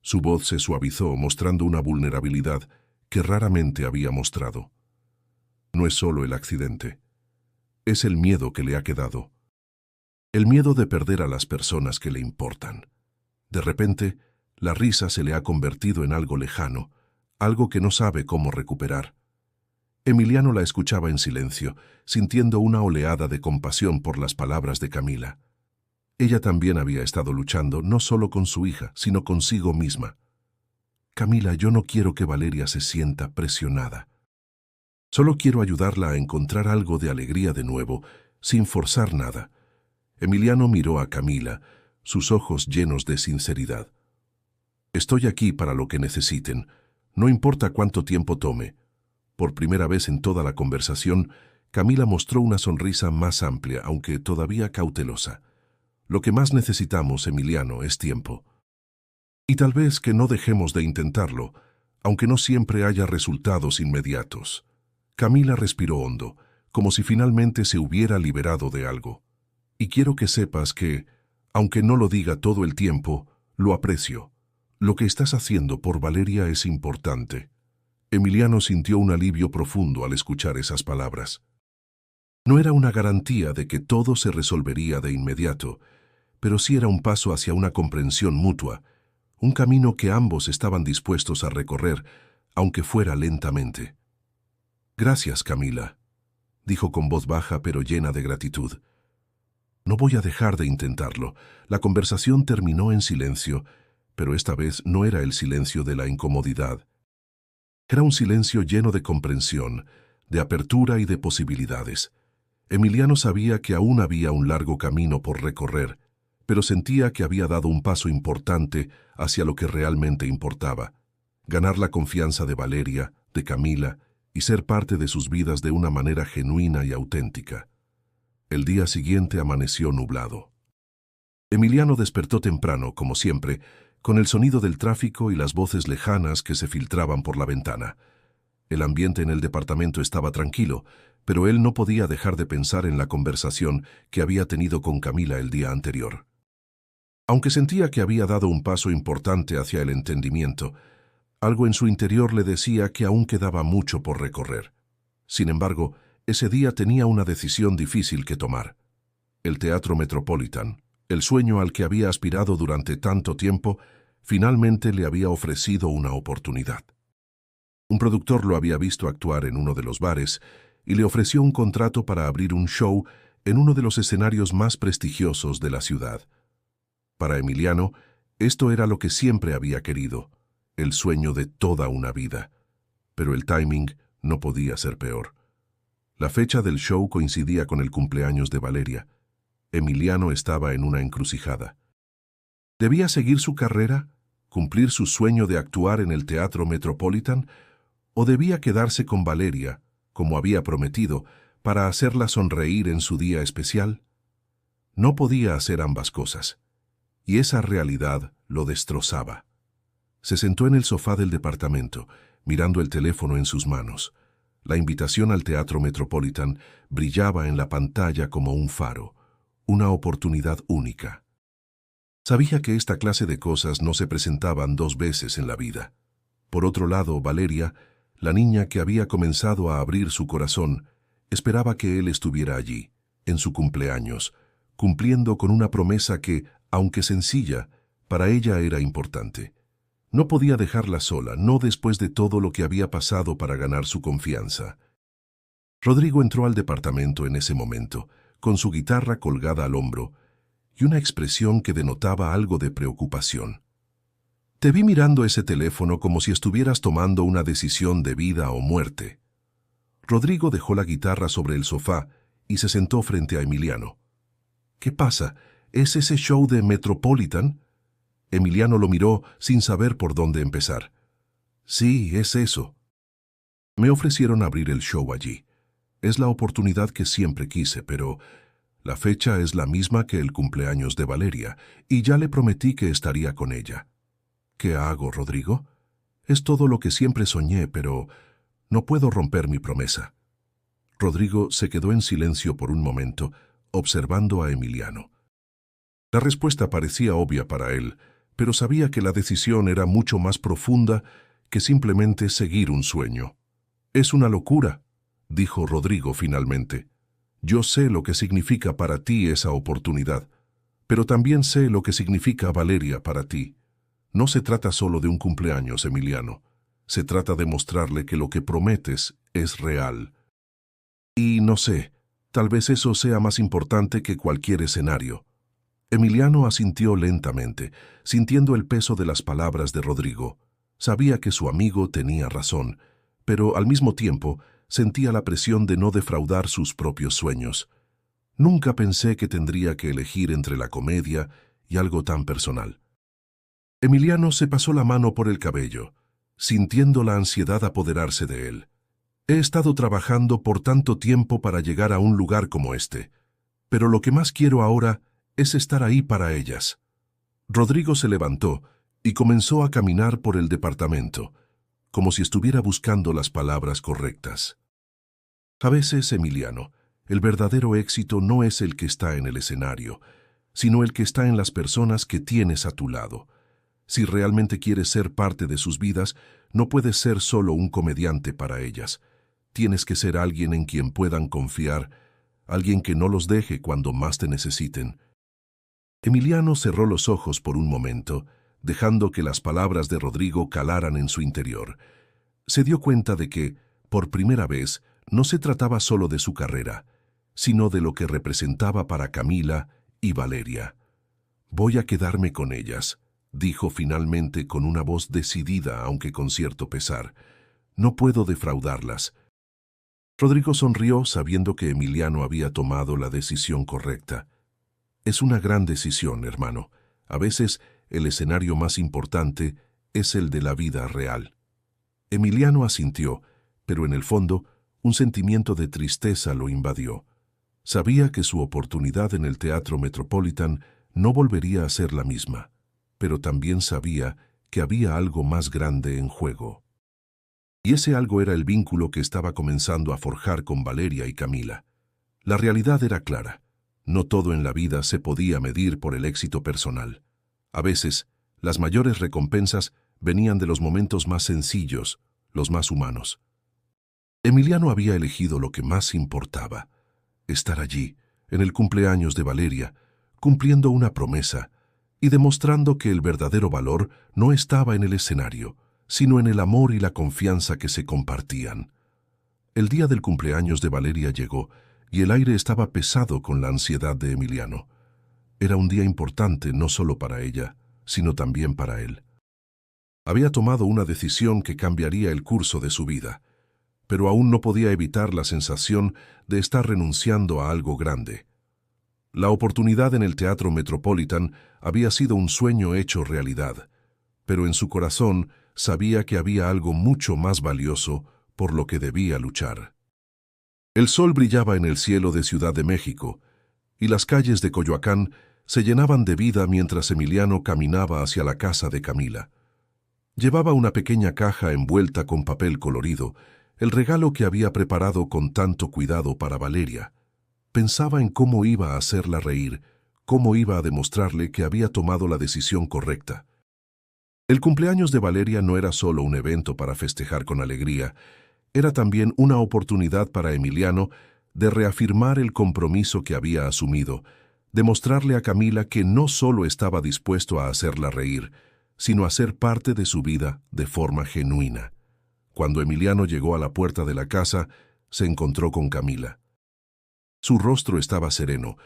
Su voz se suavizó, mostrando una vulnerabilidad que raramente había mostrado. No es solo el accidente. Es el miedo que le ha quedado. El miedo de perder a las personas que le importan. De repente, la risa se le ha convertido en algo lejano, algo que no sabe cómo recuperar. Emiliano la escuchaba en silencio, sintiendo una oleada de compasión por las palabras de Camila. Ella también había estado luchando no solo con su hija, sino consigo misma. Camila, yo no quiero que Valeria se sienta presionada. Solo quiero ayudarla a encontrar algo de alegría de nuevo, sin forzar nada. Emiliano miró a Camila, sus ojos llenos de sinceridad. Estoy aquí para lo que necesiten, no importa cuánto tiempo tome. Por primera vez en toda la conversación, Camila mostró una sonrisa más amplia, aunque todavía cautelosa. Lo que más necesitamos, Emiliano, es tiempo. Y tal vez que no dejemos de intentarlo, aunque no siempre haya resultados inmediatos. Camila respiró hondo, como si finalmente se hubiera liberado de algo. Y quiero que sepas que, aunque no lo diga todo el tiempo, lo aprecio. Lo que estás haciendo por Valeria es importante. Emiliano sintió un alivio profundo al escuchar esas palabras. No era una garantía de que todo se resolvería de inmediato, pero sí era un paso hacia una comprensión mutua, un camino que ambos estaban dispuestos a recorrer, aunque fuera lentamente. Gracias, Camila, dijo con voz baja pero llena de gratitud. No voy a dejar de intentarlo. La conversación terminó en silencio, pero esta vez no era el silencio de la incomodidad. Era un silencio lleno de comprensión, de apertura y de posibilidades. Emiliano sabía que aún había un largo camino por recorrer, pero sentía que había dado un paso importante hacia lo que realmente importaba: ganar la confianza de Valeria, de Camila, y ser parte de sus vidas de una manera genuina y auténtica. El día siguiente amaneció nublado. Emiliano despertó temprano, como siempre, con el sonido del tráfico y las voces lejanas que se filtraban por la ventana. El ambiente en el departamento estaba tranquilo, pero él no podía dejar de pensar en la conversación que había tenido con Camila el día anterior. Aunque sentía que había dado un paso importante hacia el entendimiento, algo en su interior le decía que aún quedaba mucho por recorrer. Sin embargo, ese día tenía una decisión difícil que tomar. El Teatro Metropolitan, el sueño al que había aspirado durante tanto tiempo, finalmente le había ofrecido una oportunidad. Un productor lo había visto actuar en uno de los bares y le ofreció un contrato para abrir un show en uno de los escenarios más prestigiosos de la ciudad. Para Emiliano, esto era lo que siempre había querido, el sueño de toda una vida. Pero el timing no podía ser peor. La fecha del show coincidía con el cumpleaños de Valeria. Emiliano estaba en una encrucijada. ¿Debía seguir su carrera, cumplir su sueño de actuar en el Teatro Metropolitan, o debía quedarse con Valeria, como había prometido, para hacerla sonreír en su día especial? No podía hacer ambas cosas, y esa realidad lo destrozaba. Se sentó en el sofá del departamento, mirando el teléfono en sus manos. La invitación al Teatro Metropolitan brillaba en la pantalla como un faro, una oportunidad única. Sabía que esta clase de cosas no se presentaban dos veces en la vida. Por otro lado, Valeria, la niña que había comenzado a abrir su corazón, esperaba que él estuviera allí, en su cumpleaños, cumpliendo con una promesa que, aunque sencilla, para ella era importante: No podía dejarla sola, no después de todo lo que había pasado para ganar su confianza. Rodrigo entró al departamento en ese momento, con su guitarra colgada al hombro, y una expresión que denotaba algo de preocupación. Te vi mirando ese teléfono como si estuvieras tomando una decisión de vida o muerte. Rodrigo dejó la guitarra sobre el sofá y se sentó frente a Emiliano. ¿Qué pasa? ¿Es ese show de Metropolitan? Emiliano lo miró sin saber por dónde empezar. Sí, es eso. Me ofrecieron abrir el show allí. Es la oportunidad que siempre quise, pero la fecha es la misma que el cumpleaños de Valeria, y ya le prometí que estaría con ella. ¿Qué hago, Rodrigo? Es todo lo que siempre soñé, pero no puedo romper mi promesa. Rodrigo se quedó en silencio por un momento, observando a Emiliano. La respuesta parecía obvia para él, pero sabía que la decisión era mucho más profunda que simplemente seguir un sueño. Es una locura, dijo Rodrigo finalmente. Yo sé lo que significa para ti esa oportunidad, pero también sé lo que significa Valeria para ti. No se trata solo de un cumpleaños, Emiliano. Se trata de mostrarle que lo que prometes es real. Y no sé, tal vez eso sea más importante que cualquier escenario. Emiliano asintió lentamente, sintiendo el peso de las palabras de Rodrigo. Sabía que su amigo tenía razón, pero al mismo tiempo sentía la presión de no defraudar sus propios sueños. Nunca pensé que tendría que elegir entre la comedia y algo tan personal. Emiliano se pasó la mano por el cabello, sintiendo la ansiedad apoderarse de él. He estado trabajando por tanto tiempo para llegar a un lugar como este, pero lo que más quiero ahora es estar ahí para ellas. Rodrigo se levantó y comenzó a caminar por el departamento, como si estuviera buscando las palabras correctas. A veces, Emiliano, el verdadero éxito no es el que está en el escenario, sino el que está en las personas que tienes a tu lado. Si realmente quieres ser parte de sus vidas, no puedes ser solo un comediante para ellas. Tienes que ser alguien en quien puedan confiar, alguien que no los deje cuando más te necesiten. Emiliano cerró los ojos por un momento, dejando que las palabras de Rodrigo calaran en su interior. Se dio cuenta de que, por primera vez, no se trataba solo de su carrera, sino de lo que representaba para Camila y Valeria. Voy a quedarme con ellas, dijo finalmente con una voz decidida, aunque con cierto pesar. No puedo defraudarlas. Rodrigo sonrió sabiendo que Emiliano había tomado la decisión correcta. Es una gran decisión, hermano. A veces el escenario más importante es el de la vida real. Emiliano asintió, pero en el fondo un sentimiento de tristeza lo invadió. Sabía que su oportunidad en el Teatro Metropolitan no volvería a ser la misma, pero también sabía que había algo más grande en juego. Y ese algo era el vínculo que estaba comenzando a forjar con Valeria y Camila. La realidad era clara. No todo en la vida se podía medir por el éxito personal. A veces, las mayores recompensas venían de los momentos más sencillos, los más humanos. Emiliano había elegido lo que más importaba: estar allí, en el cumpleaños de Valeria, cumpliendo una promesa y demostrando que el verdadero valor no estaba en el escenario, sino en el amor y la confianza que se compartían. El día del cumpleaños de Valeria llegó y el aire estaba pesado con la ansiedad de Emiliano. Era un día importante no solo para ella, sino también para él. Había tomado una decisión que cambiaría el curso de su vida, pero aún no podía evitar la sensación de estar renunciando a algo grande. La oportunidad en el Teatro Metropolitan había sido un sueño hecho realidad, pero en su corazón sabía que había algo mucho más valioso por lo que debía luchar. El sol brillaba en el cielo de Ciudad de México, y las calles de Coyoacán se llenaban de vida mientras Emiliano caminaba hacia la casa de Camila. Llevaba una pequeña caja envuelta con papel colorido, el regalo que había preparado con tanto cuidado para Valeria. Pensaba en cómo iba a hacerla reír, cómo iba a demostrarle que había tomado la decisión correcta. El cumpleaños de Valeria no era solo un evento para festejar con alegría, era también una oportunidad para Emiliano de reafirmar el compromiso que había asumido, demostrarle a Camila que no solo estaba dispuesto a hacerla reír, sino a ser parte de su vida de forma genuina. Cuando Emiliano llegó a la puerta de la casa, se encontró con Camila. Su rostro estaba sereno,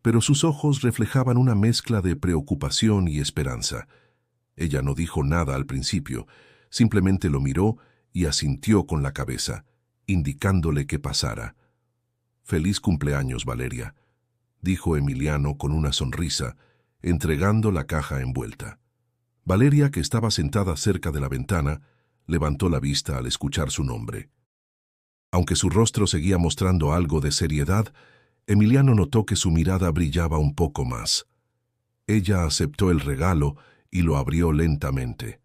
pero sus ojos reflejaban una mezcla de preocupación y esperanza. Ella no dijo nada al principio, simplemente lo miró y asintió con la cabeza, indicándole que pasara. «Feliz cumpleaños, Valeria», dijo Emiliano con una sonrisa, entregando la caja envuelta. Valeria, que estaba sentada cerca de la ventana, levantó la vista al escuchar su nombre. Aunque su rostro seguía mostrando algo de seriedad, Emiliano notó que su mirada brillaba un poco más. Ella aceptó el regalo y lo abrió lentamente.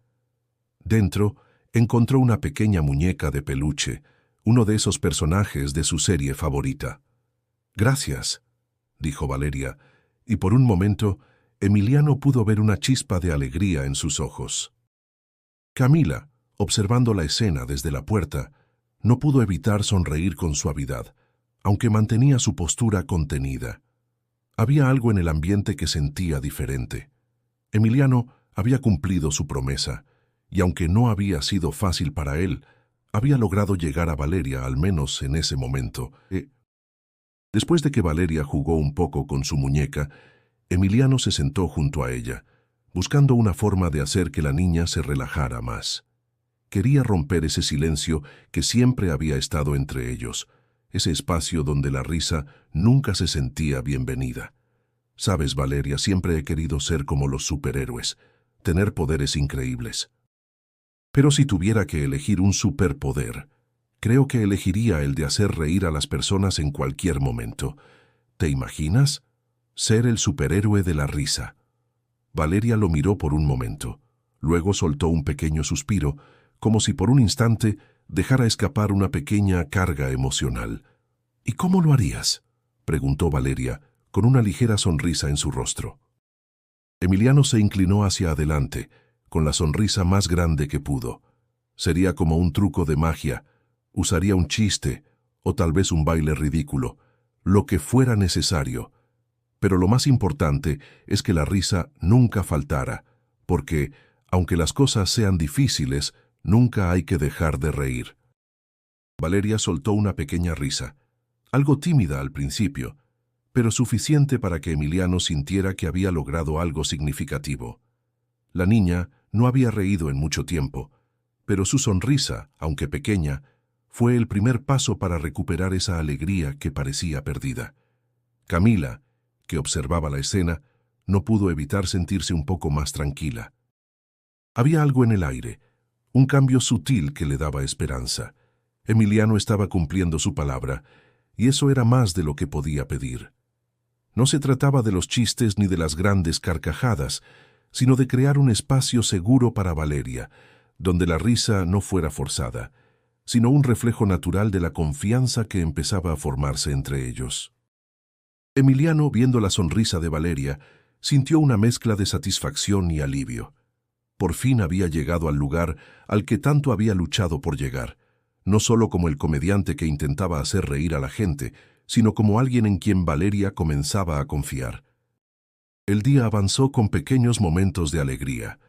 Dentro, encontró una pequeña muñeca de peluche, uno de esos personajes de su serie favorita. «Gracias», dijo Valeria, y por un momento, Emiliano pudo ver una chispa de alegría en sus ojos. Camila, observando la escena desde la puerta, no pudo evitar sonreír con suavidad, aunque mantenía su postura contenida. Había algo en el ambiente que sentía diferente. Emiliano había cumplido su promesa, y aunque no había sido fácil para él, había logrado llegar a Valeria, al menos en ese momento. Después de que Valeria jugó un poco con su muñeca, Emiliano se sentó junto a ella, buscando una forma de hacer que la niña se relajara más. Quería romper ese silencio que siempre había estado entre ellos, ese espacio donde la risa nunca se sentía bienvenida. «Sabes, Valeria, siempre he querido ser como los superhéroes, tener poderes increíbles. Pero si tuviera que elegir un superpoder, creo que elegiría el de hacer reír a las personas en cualquier momento. ¿Te imaginas? Ser el superhéroe de la risa». Valeria lo miró por un momento. Luego soltó un pequeño suspiro, como si por un instante dejara escapar una pequeña carga emocional. «¿Y cómo lo harías?», preguntó Valeria, con una ligera sonrisa en su rostro. Emiliano se inclinó hacia adelante, con la sonrisa más grande que pudo. Sería como un truco de magia, usaría un chiste, o tal vez un baile ridículo, lo que fuera necesario. Pero lo más importante es que la risa nunca faltara, porque, aunque las cosas sean difíciles, nunca hay que dejar de reír. Valeria soltó una pequeña risa, algo tímida al principio, pero suficiente para que Emiliano sintiera que había logrado algo significativo. La niña no había reído en mucho tiempo, pero su sonrisa, aunque pequeña, fue el primer paso para recuperar esa alegría que parecía perdida. Camila, que observaba la escena, no pudo evitar sentirse un poco más tranquila. Había algo en el aire, un cambio sutil que le daba esperanza. Emiliano estaba cumpliendo su palabra, y eso era más de lo que podía pedir. No se trataba de los chistes ni de las grandes carcajadas, sino de crear un espacio seguro para Valeria, donde la risa no fuera forzada, sino un reflejo natural de la confianza que empezaba a formarse entre ellos. Emiliano, viendo la sonrisa de Valeria, sintió una mezcla de satisfacción y alivio. Por fin había llegado al lugar al que tanto había luchado por llegar, no solo como el comediante que intentaba hacer reír a la gente, sino como alguien en quien Valeria comenzaba a confiar. El día avanzó con pequeños momentos de alegría.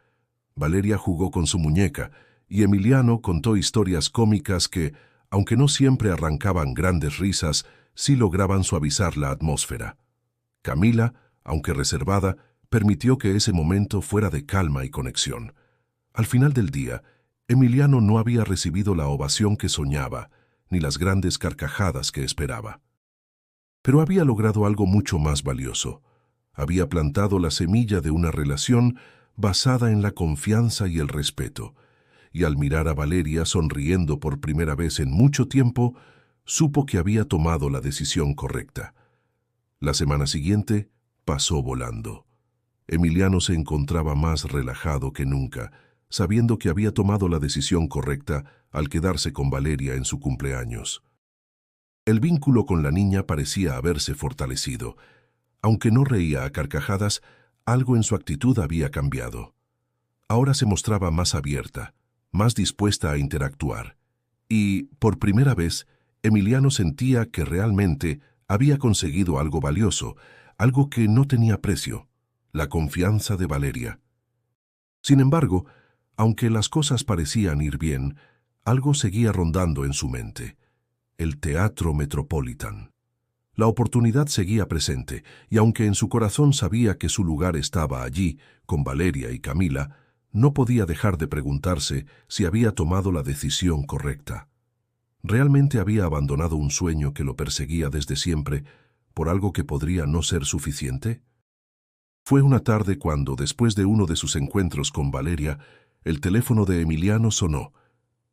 Valeria jugó con su muñeca, y Emiliano contó historias cómicas que, aunque no siempre arrancaban grandes risas, sí lograban suavizar la atmósfera. Camila, aunque reservada, permitió que ese momento fuera de calma y conexión. Al final del día, Emiliano no había recibido la ovación que soñaba, ni las grandes carcajadas que esperaba. Pero había logrado algo mucho más valioso. Había plantado la semilla de una relación basada en la confianza y el respeto, y al mirar a Valeria sonriendo por primera vez en mucho tiempo, supo que había tomado la decisión correcta. La semana siguiente pasó volando. Emiliano se encontraba más relajado que nunca, sabiendo que había tomado la decisión correcta al quedarse con Valeria en su cumpleaños. El vínculo con la niña parecía haberse fortalecido. Aunque no reía a carcajadas, algo en su actitud había cambiado. Ahora se mostraba más abierta, más dispuesta a interactuar. Y, por primera vez, Emiliano sentía que realmente había conseguido algo valioso, algo que no tenía precio: la confianza de Valeria. Sin embargo, aunque las cosas parecían ir bien, algo seguía rondando en su mente: el Teatro Metropolitan. La oportunidad seguía presente, y aunque en su corazón sabía que su lugar estaba allí, con Valeria y Camila, no podía dejar de preguntarse si había tomado la decisión correcta. ¿Realmente había abandonado un sueño que lo perseguía desde siempre por algo que podría no ser suficiente? Fue una tarde cuando, después de uno de sus encuentros con Valeria, el teléfono de Emiliano sonó.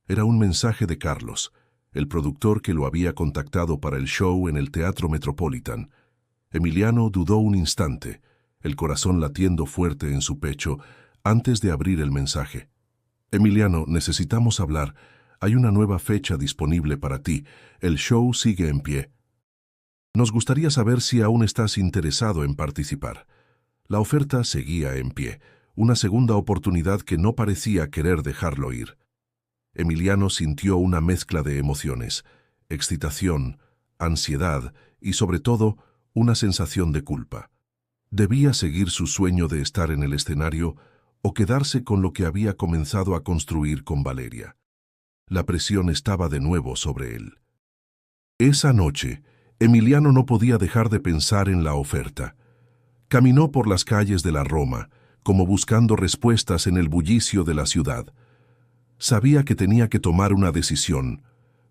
Era un mensaje de Carlos, el productor que lo había contactado para el show en el Teatro Metropolitan. Emiliano dudó un instante, el corazón latiendo fuerte en su pecho, antes de abrir el mensaje. «Emiliano, necesitamos hablar. Hay una nueva fecha disponible para ti. El show sigue en pie. Nos gustaría saber si aún estás interesado en participar». La oferta seguía en pie, una segunda oportunidad que no parecía querer dejarlo ir. Emiliano sintió una mezcla de emociones: excitación, ansiedad y, sobre todo, una sensación de culpa. ¿Debía seguir su sueño de estar en el escenario o quedarse con lo que había comenzado a construir con Valeria? La presión estaba de nuevo sobre él. Esa noche, Emiliano no podía dejar de pensar en la oferta. Caminó por las calles de la Roma, como buscando respuestas en el bullicio de la ciudad. Sabía que tenía que tomar una decisión,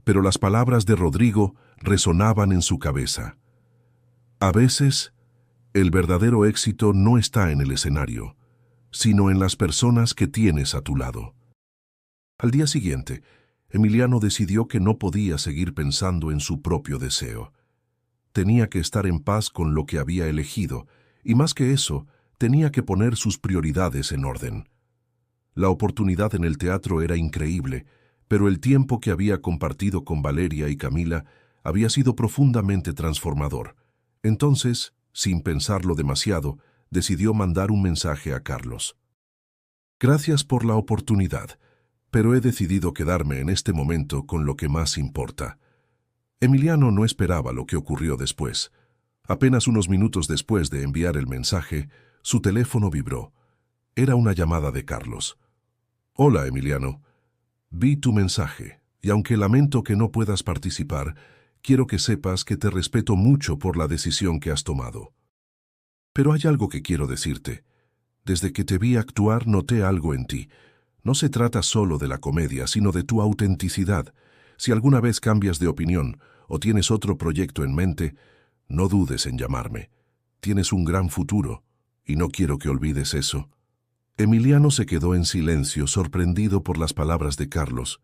pero las palabras de Rodrigo resonaban en su cabeza. A veces, el verdadero éxito no está en el escenario, sino en las personas que tienes a tu lado. Al día siguiente, Emiliano decidió que no podía seguir pensando en su propio deseo. Tenía que estar en paz con lo que había elegido, y más que eso, tenía que poner sus prioridades en orden. La oportunidad en el teatro era increíble, pero el tiempo que había compartido con Valeria y Camila había sido profundamente transformador. Entonces, sin pensarlo demasiado, decidió mandar un mensaje a Carlos. «Gracias por la oportunidad, pero he decidido quedarme en este momento con lo que más importa». Emiliano no esperaba lo que ocurrió después. Apenas unos minutos después de enviar el mensaje, su teléfono vibró. Era una llamada de Carlos. «Hola, Emiliano. Vi tu mensaje, y aunque lamento que no puedas participar, quiero que sepas que te respeto mucho por la decisión que has tomado. Pero hay algo que quiero decirte. Desde que te vi actuar noté algo en ti. No se trata solo de la comedia, sino de tu autenticidad. Si alguna vez cambias de opinión o tienes otro proyecto en mente, no dudes en llamarme. Tienes un gran futuro, y no quiero que olvides eso». Emiliano se quedó en silencio, sorprendido por las palabras de Carlos.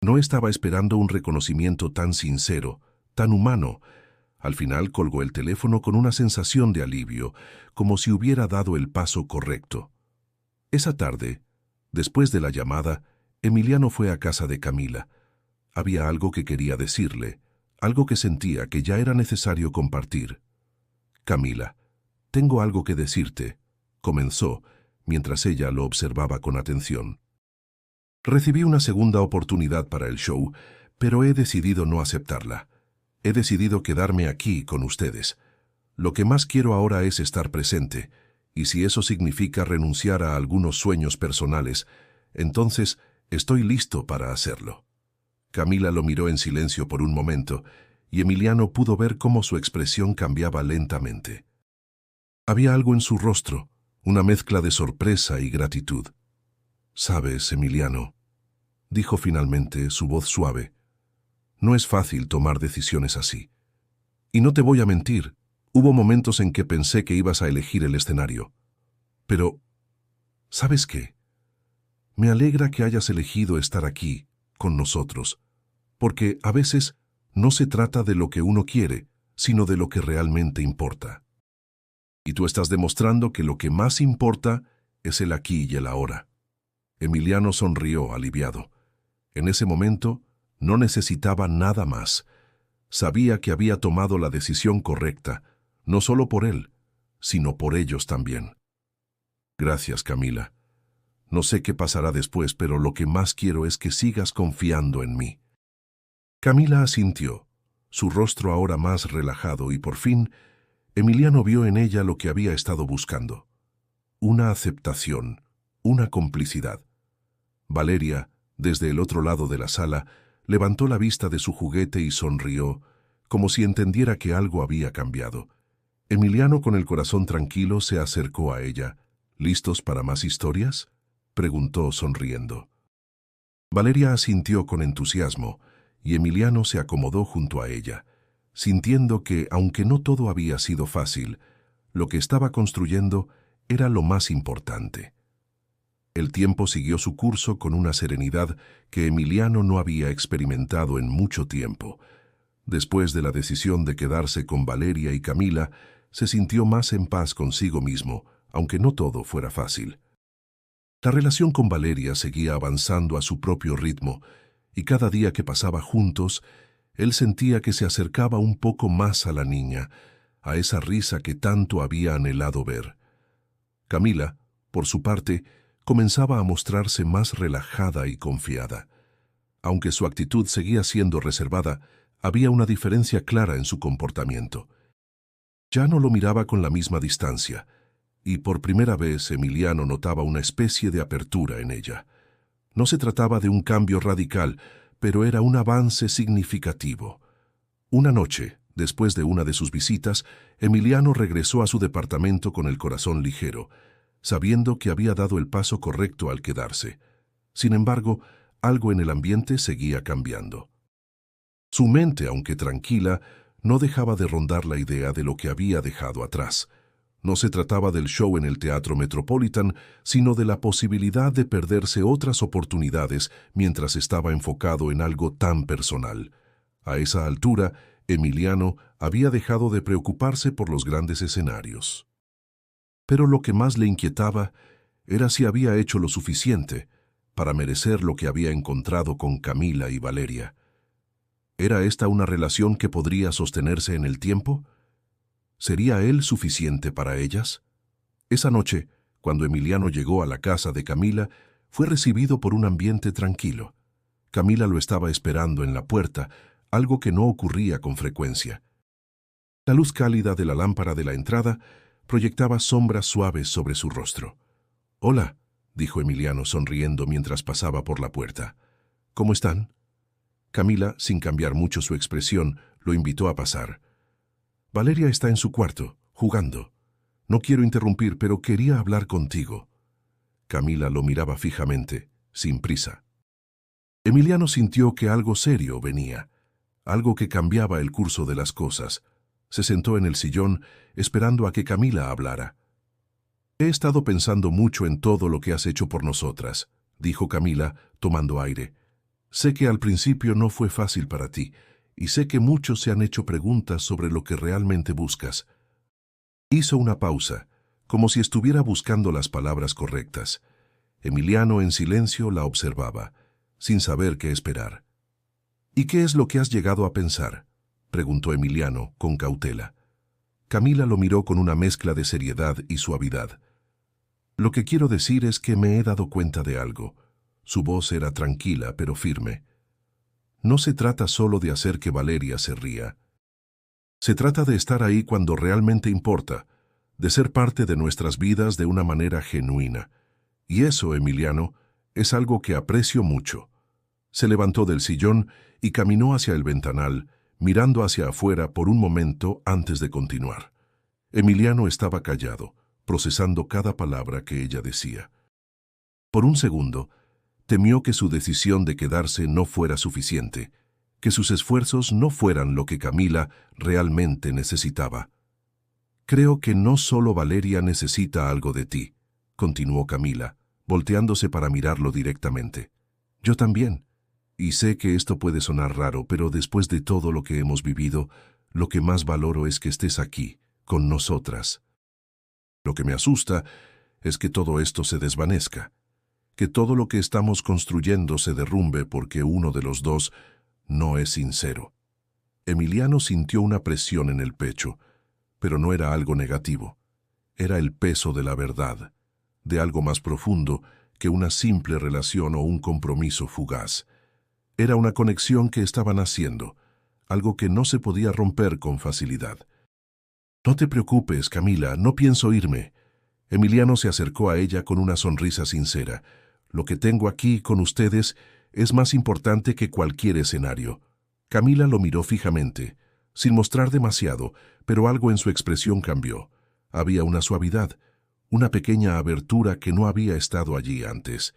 No estaba esperando un reconocimiento tan sincero, tan humano. Al final colgó el teléfono con una sensación de alivio, como si hubiera dado el paso correcto. Esa tarde, después de la llamada, Emiliano fue a casa de Camila. Había algo que quería decirle, algo que sentía que ya era necesario compartir. «Camila, tengo algo que decirte», comenzó, mientras ella lo observaba con atención. «Recibí una segunda oportunidad para el show, pero he decidido no aceptarla. He decidido quedarme aquí con ustedes. Lo que más quiero ahora es estar presente, y si eso significa renunciar a algunos sueños personales, entonces estoy listo para hacerlo». Camila lo miró en silencio por un momento, y Emiliano pudo ver cómo su expresión cambiaba lentamente. Había algo en su rostro, una mezcla de sorpresa y gratitud. «Sabes, Emiliano», dijo finalmente, su voz suave, «no es fácil tomar decisiones así. Y no te voy a mentir, hubo momentos en que pensé que ibas a elegir el escenario. Pero, ¿sabes qué? Me alegra que hayas elegido estar aquí, con nosotros, porque a veces no se trata de lo que uno quiere, sino de lo que realmente importa. Y tú estás demostrando que lo que más importa es el aquí y el ahora». Emiliano sonrió, aliviado. En ese momento, no necesitaba nada más. Sabía que había tomado la decisión correcta, no solo por él, sino por ellos también. «Gracias, Camila. No sé qué pasará después, pero lo que más quiero es que sigas confiando en mí». Camila asintió, su rostro ahora más relajado, y por fin, Emiliano vio en ella lo que había estado buscando: una aceptación, una complicidad. Valeria, desde el otro lado de la sala, levantó la vista de su juguete y sonrió, como si entendiera que algo había cambiado. Emiliano, con el corazón tranquilo, se acercó a ella. ¿Listos para más historias?, preguntó sonriendo. Valeria asintió con entusiasmo, y Emiliano se acomodó junto a ella, sintiendo que, aunque no todo había sido fácil, lo que estaba construyendo era lo más importante. El tiempo siguió su curso con una serenidad que Emiliano no había experimentado en mucho tiempo. Después de la decisión de quedarse con Valeria y Camila, se sintió más en paz consigo mismo, aunque no todo fuera fácil. La relación con Valeria seguía avanzando a su propio ritmo, y cada día que pasaba juntos, él sentía que se acercaba un poco más a la niña, a esa risa que tanto había anhelado ver. Camila, por su parte, comenzaba a mostrarse más relajada y confiada. Aunque su actitud seguía siendo reservada, había una diferencia clara en su comportamiento. Ya no lo miraba con la misma distancia, y por primera vez Emiliano notaba una especie de apertura en ella. No se trataba de un cambio radical, pero era un avance significativo. Una noche, después de una de sus visitas, Emiliano regresó a su departamento con el corazón ligero, sabiendo que había dado el paso correcto al quedarse. Sin embargo, algo en el ambiente seguía cambiando. Su mente, aunque tranquila, no dejaba de rondar la idea de lo que había dejado atrás. No se trataba del show en el Teatro Metropolitan, sino de la posibilidad de perderse otras oportunidades mientras estaba enfocado en algo tan personal. A esa altura, Emiliano había dejado de preocuparse por los grandes escenarios. Pero lo que más le inquietaba era si había hecho lo suficiente para merecer lo que había encontrado con Camila y Valeria. ¿Era esta una relación que podría sostenerse en el tiempo? ¿Sería él suficiente para ellas? Esa noche, cuando Emiliano llegó a la casa de Camila, fue recibido por un ambiente tranquilo. Camila lo estaba esperando en la puerta, algo que no ocurría con frecuencia. La luz cálida de la lámpara de la entrada proyectaba sombras suaves sobre su rostro. «Hola», dijo Emiliano sonriendo mientras pasaba por la puerta. «¿Cómo están?» Camila, sin cambiar mucho su expresión, lo invitó a pasar. «Valeria está en su cuarto, jugando. No quiero interrumpir, pero quería hablar contigo». Camila lo miraba fijamente, sin prisa. Emiliano sintió que algo serio venía, algo que cambiaba el curso de las cosas. Se sentó en el sillón, esperando a que Camila hablara. «He estado pensando mucho en todo lo que has hecho por nosotras», dijo Camila, tomando aire. «Sé que al principio no fue fácil para ti, y sé que muchos se han hecho preguntas sobre lo que realmente buscas». Hizo una pausa, como si estuviera buscando las palabras correctas. Emiliano en silencio la observaba, sin saber qué esperar. «¿Y qué es lo que has llegado a pensar?», preguntó Emiliano, con cautela. Camila lo miró con una mezcla de seriedad y suavidad. «Lo que quiero decir es que me he dado cuenta de algo». Su voz era tranquila, pero firme. «No se trata solo de hacer que Valeria se ría. Se trata de estar ahí cuando realmente importa, de ser parte de nuestras vidas de una manera genuina. Y eso, Emiliano, es algo que aprecio mucho». Se levantó del sillón y caminó hacia el ventanal, mirando hacia afuera por un momento antes de continuar. Emiliano estaba callado, procesando cada palabra que ella decía. Por un segundo, temió que su decisión de quedarse no fuera suficiente, que sus esfuerzos no fueran lo que Camila realmente necesitaba. «Creo que no solo Valeria necesita algo de ti», continuó Camila, volteándose para mirarlo directamente. «Yo también. Y sé que esto puede sonar raro, pero después de todo lo que hemos vivido, lo que más valoro es que estés aquí, con nosotras. Lo que me asusta es que todo esto se desvanezca, que todo lo que estamos construyendo se derrumbe porque uno de los dos no es sincero». Emiliano sintió una presión en el pecho, pero no era algo negativo. Era el peso de la verdad, de algo más profundo que una simple relación o un compromiso fugaz. Era una conexión que estaban haciendo, algo que no se podía romper con facilidad. «No te preocupes, Camila, no pienso irme. Emiliano se acercó a ella con una sonrisa sincera. Lo que tengo aquí con ustedes es más importante que cualquier escenario. Camila lo miró fijamente, sin mostrar demasiado, pero algo en su expresión cambió. Había una suavidad, una pequeña abertura que no había estado allí antes.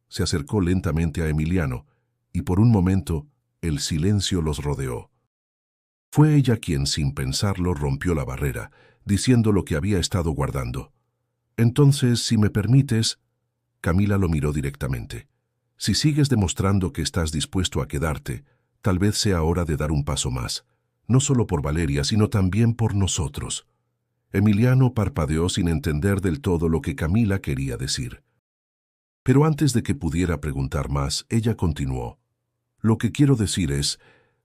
Se acercó lentamente a Emiliano, y por un momento el silencio los rodeó. Fue ella quien, sin pensarlo, rompió la barrera, diciendo lo que había estado guardando. Entonces, si me permites... Camila lo miró directamente. Si sigues demostrando que estás dispuesto a quedarte, tal vez sea hora de dar un paso más, no solo por Valeria, sino también por nosotros. Emiliano parpadeó sin entender del todo lo que Camila quería decir. Pero antes de que pudiera preguntar más, ella continuó. Lo que quiero decir es,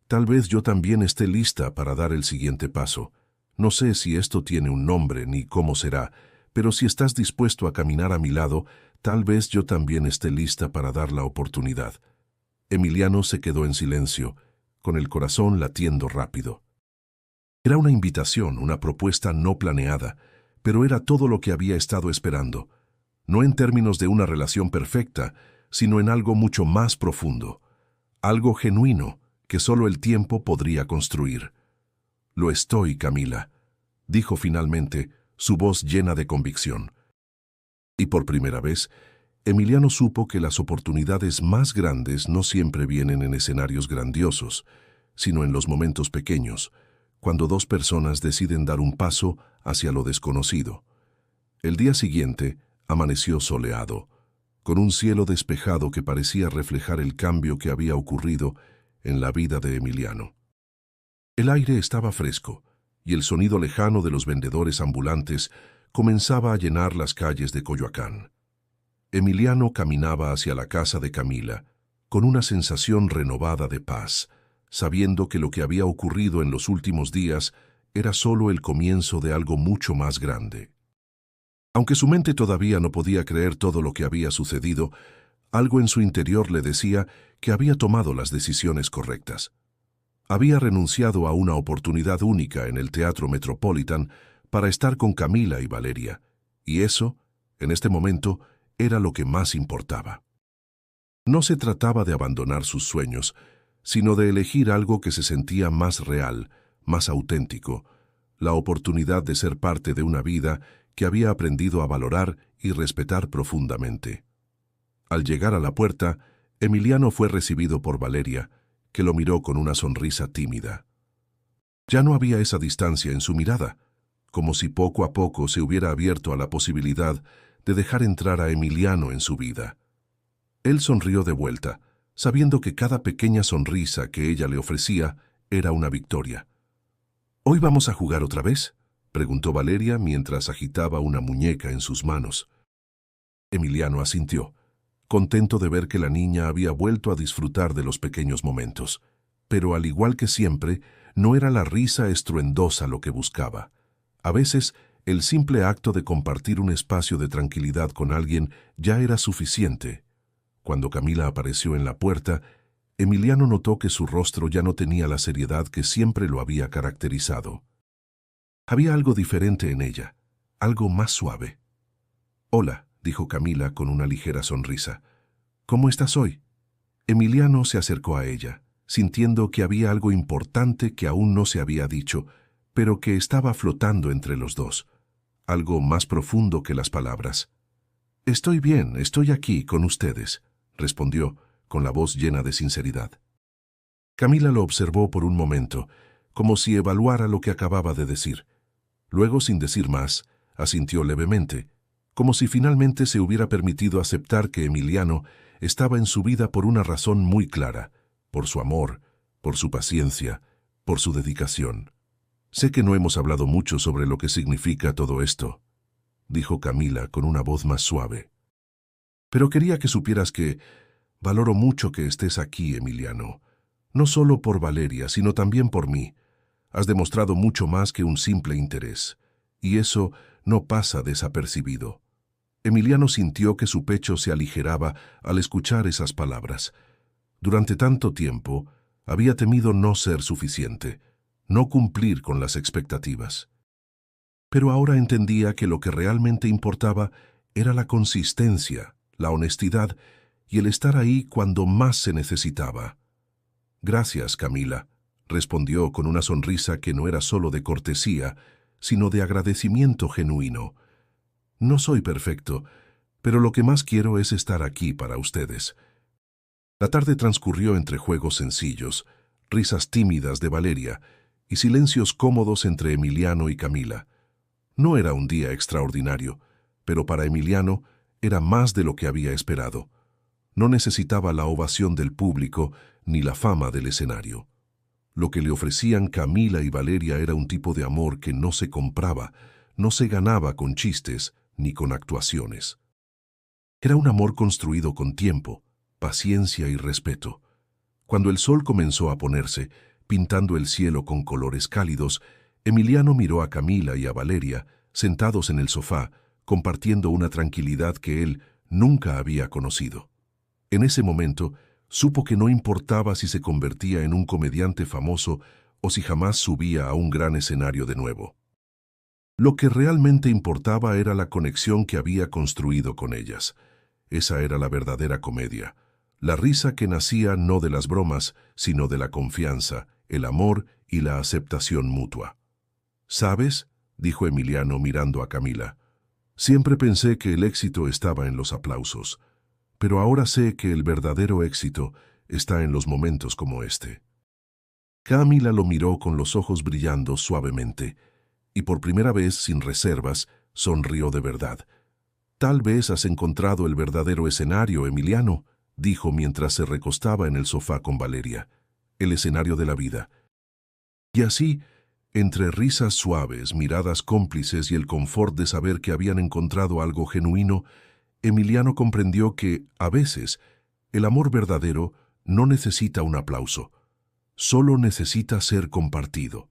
tal vez yo también esté lista para dar el siguiente paso. No sé si esto tiene un nombre ni cómo será, pero si estás dispuesto a caminar a mi lado, tal vez yo también esté lista para dar la oportunidad. Emiliano se quedó en silencio, con el corazón latiendo rápido. Era una invitación, una propuesta no planeada, pero era todo lo que había estado esperando, no en términos de una relación perfecta, sino en algo mucho más profundo, algo genuino que solo el tiempo podría construir. Lo estoy, Camila, dijo finalmente, su voz llena de convicción. Y por primera vez, Emiliano supo que las oportunidades más grandes no siempre vienen en escenarios grandiosos, sino en los momentos pequeños, cuando dos personas deciden dar un paso hacia lo desconocido. El día siguiente amaneció soleado, con un cielo despejado que parecía reflejar el cambio que había ocurrido en la vida de Emiliano. El aire estaba fresco, y el sonido lejano de los vendedores ambulantes comenzaba a llenar las calles de Coyoacán. Emiliano caminaba hacia la casa de Camila, con una sensación renovada de paz, sabiendo que lo que había ocurrido en los últimos días era solo el comienzo de algo mucho más grande. Aunque su mente todavía no podía creer todo lo que había sucedido, algo en su interior le decía que había tomado las decisiones correctas. Había renunciado a una oportunidad única en el Teatro Metropolitan para estar con Camila y Valeria, y eso, en este momento, era lo que más importaba. No se trataba de abandonar sus sueños, sino de elegir algo que se sentía más real, más auténtico, la oportunidad de ser parte de una vida que había aprendido a valorar y respetar profundamente. Al llegar a la puerta, Emiliano fue recibido por Valeria, que lo miró con una sonrisa tímida. Ya no había esa distancia en su mirada, como si poco a poco se hubiera abierto a la posibilidad de dejar entrar a Emiliano en su vida. Él sonrió de vuelta, sabiendo que cada pequeña sonrisa que ella le ofrecía era una victoria. ¿Hoy vamos a jugar otra vez?, preguntó Valeria mientras agitaba una muñeca en sus manos. Emiliano asintió, contento de ver que la niña había vuelto a disfrutar de los pequeños momentos. Pero al igual que siempre, no era la risa estruendosa lo que buscaba. A veces, el simple acto de compartir un espacio de tranquilidad con alguien ya era suficiente. Cuando Camila apareció en la puerta, Emiliano notó que su rostro ya no tenía la seriedad que siempre lo había caracterizado. Había algo diferente en ella, algo más suave. «Hola», dijo Camila con una ligera sonrisa. «¿Cómo estás hoy?» Emiliano se acercó a ella, sintiendo que había algo importante que aún no se había dicho, pero que estaba flotando entre los dos, algo más profundo que las palabras. «Estoy bien, estoy aquí con ustedes», respondió, con la voz llena de sinceridad. Camila lo observó por un momento, como si evaluara lo que acababa de decir. Luego, sin decir más, asintió levemente, como si finalmente se hubiera permitido aceptar que Emiliano estaba en su vida por una razón muy clara, por su amor, por su paciencia, por su dedicación. «Sé que no hemos hablado mucho sobre lo que significa todo esto», dijo Camila con una voz más suave. «Pero quería que supieras que valoro mucho que estés aquí, Emiliano, no solo por Valeria, sino también por mí. Has demostrado mucho más que un simple interés, y eso no pasa desapercibido». Emiliano sintió que su pecho se aligeraba al escuchar esas palabras. Durante tanto tiempo, había temido no ser suficiente, no cumplir con las expectativas. Pero ahora entendía que lo que realmente importaba era la consistencia, la honestidad y el estar ahí cuando más se necesitaba. «Gracias, Camila», respondió con una sonrisa que no era solo de cortesía, sino de agradecimiento genuino. «No soy perfecto, pero lo que más quiero es estar aquí para ustedes». La tarde transcurrió entre juegos sencillos, risas tímidas de Valeria y silencios cómodos entre Emiliano y Camila. No era un día extraordinario, pero para Emiliano era más de lo que había esperado. No necesitaba la ovación del público ni la fama del escenario. Lo que le ofrecían Camila y Valeria era un tipo de amor que no se compraba, no se ganaba con chistes ni con actuaciones. Era un amor construido con tiempo, paciencia y respeto. Cuando el sol comenzó a ponerse, pintando el cielo con colores cálidos, Emiliano miró a Camila y a Valeria, sentados en el sofá, compartiendo una tranquilidad que él nunca había conocido. En ese momento, supo que no importaba si se convertía en un comediante famoso o si jamás subía a un gran escenario de nuevo. Lo que realmente importaba era la conexión que había construido con ellas. Esa era la verdadera comedia. La risa que nacía no de las bromas, sino de la confianza, el amor y la aceptación mutua. «¿Sabes?», dijo Emiliano mirando a Camila. «Siempre pensé que el éxito estaba en los aplausos, pero ahora sé que el verdadero éxito está en los momentos como este». Camila lo miró con los ojos brillando suavemente, y por primera vez, sin reservas, sonrió de verdad. «Tal vez has encontrado el verdadero escenario, Emiliano», dijo mientras se recostaba en el sofá con Valeria. «El escenario de la vida». Y así, entre risas suaves, miradas cómplices y el confort de saber que habían encontrado algo genuino, Emiliano comprendió que, a veces, el amor verdadero no necesita un aplauso, solo necesita ser compartido.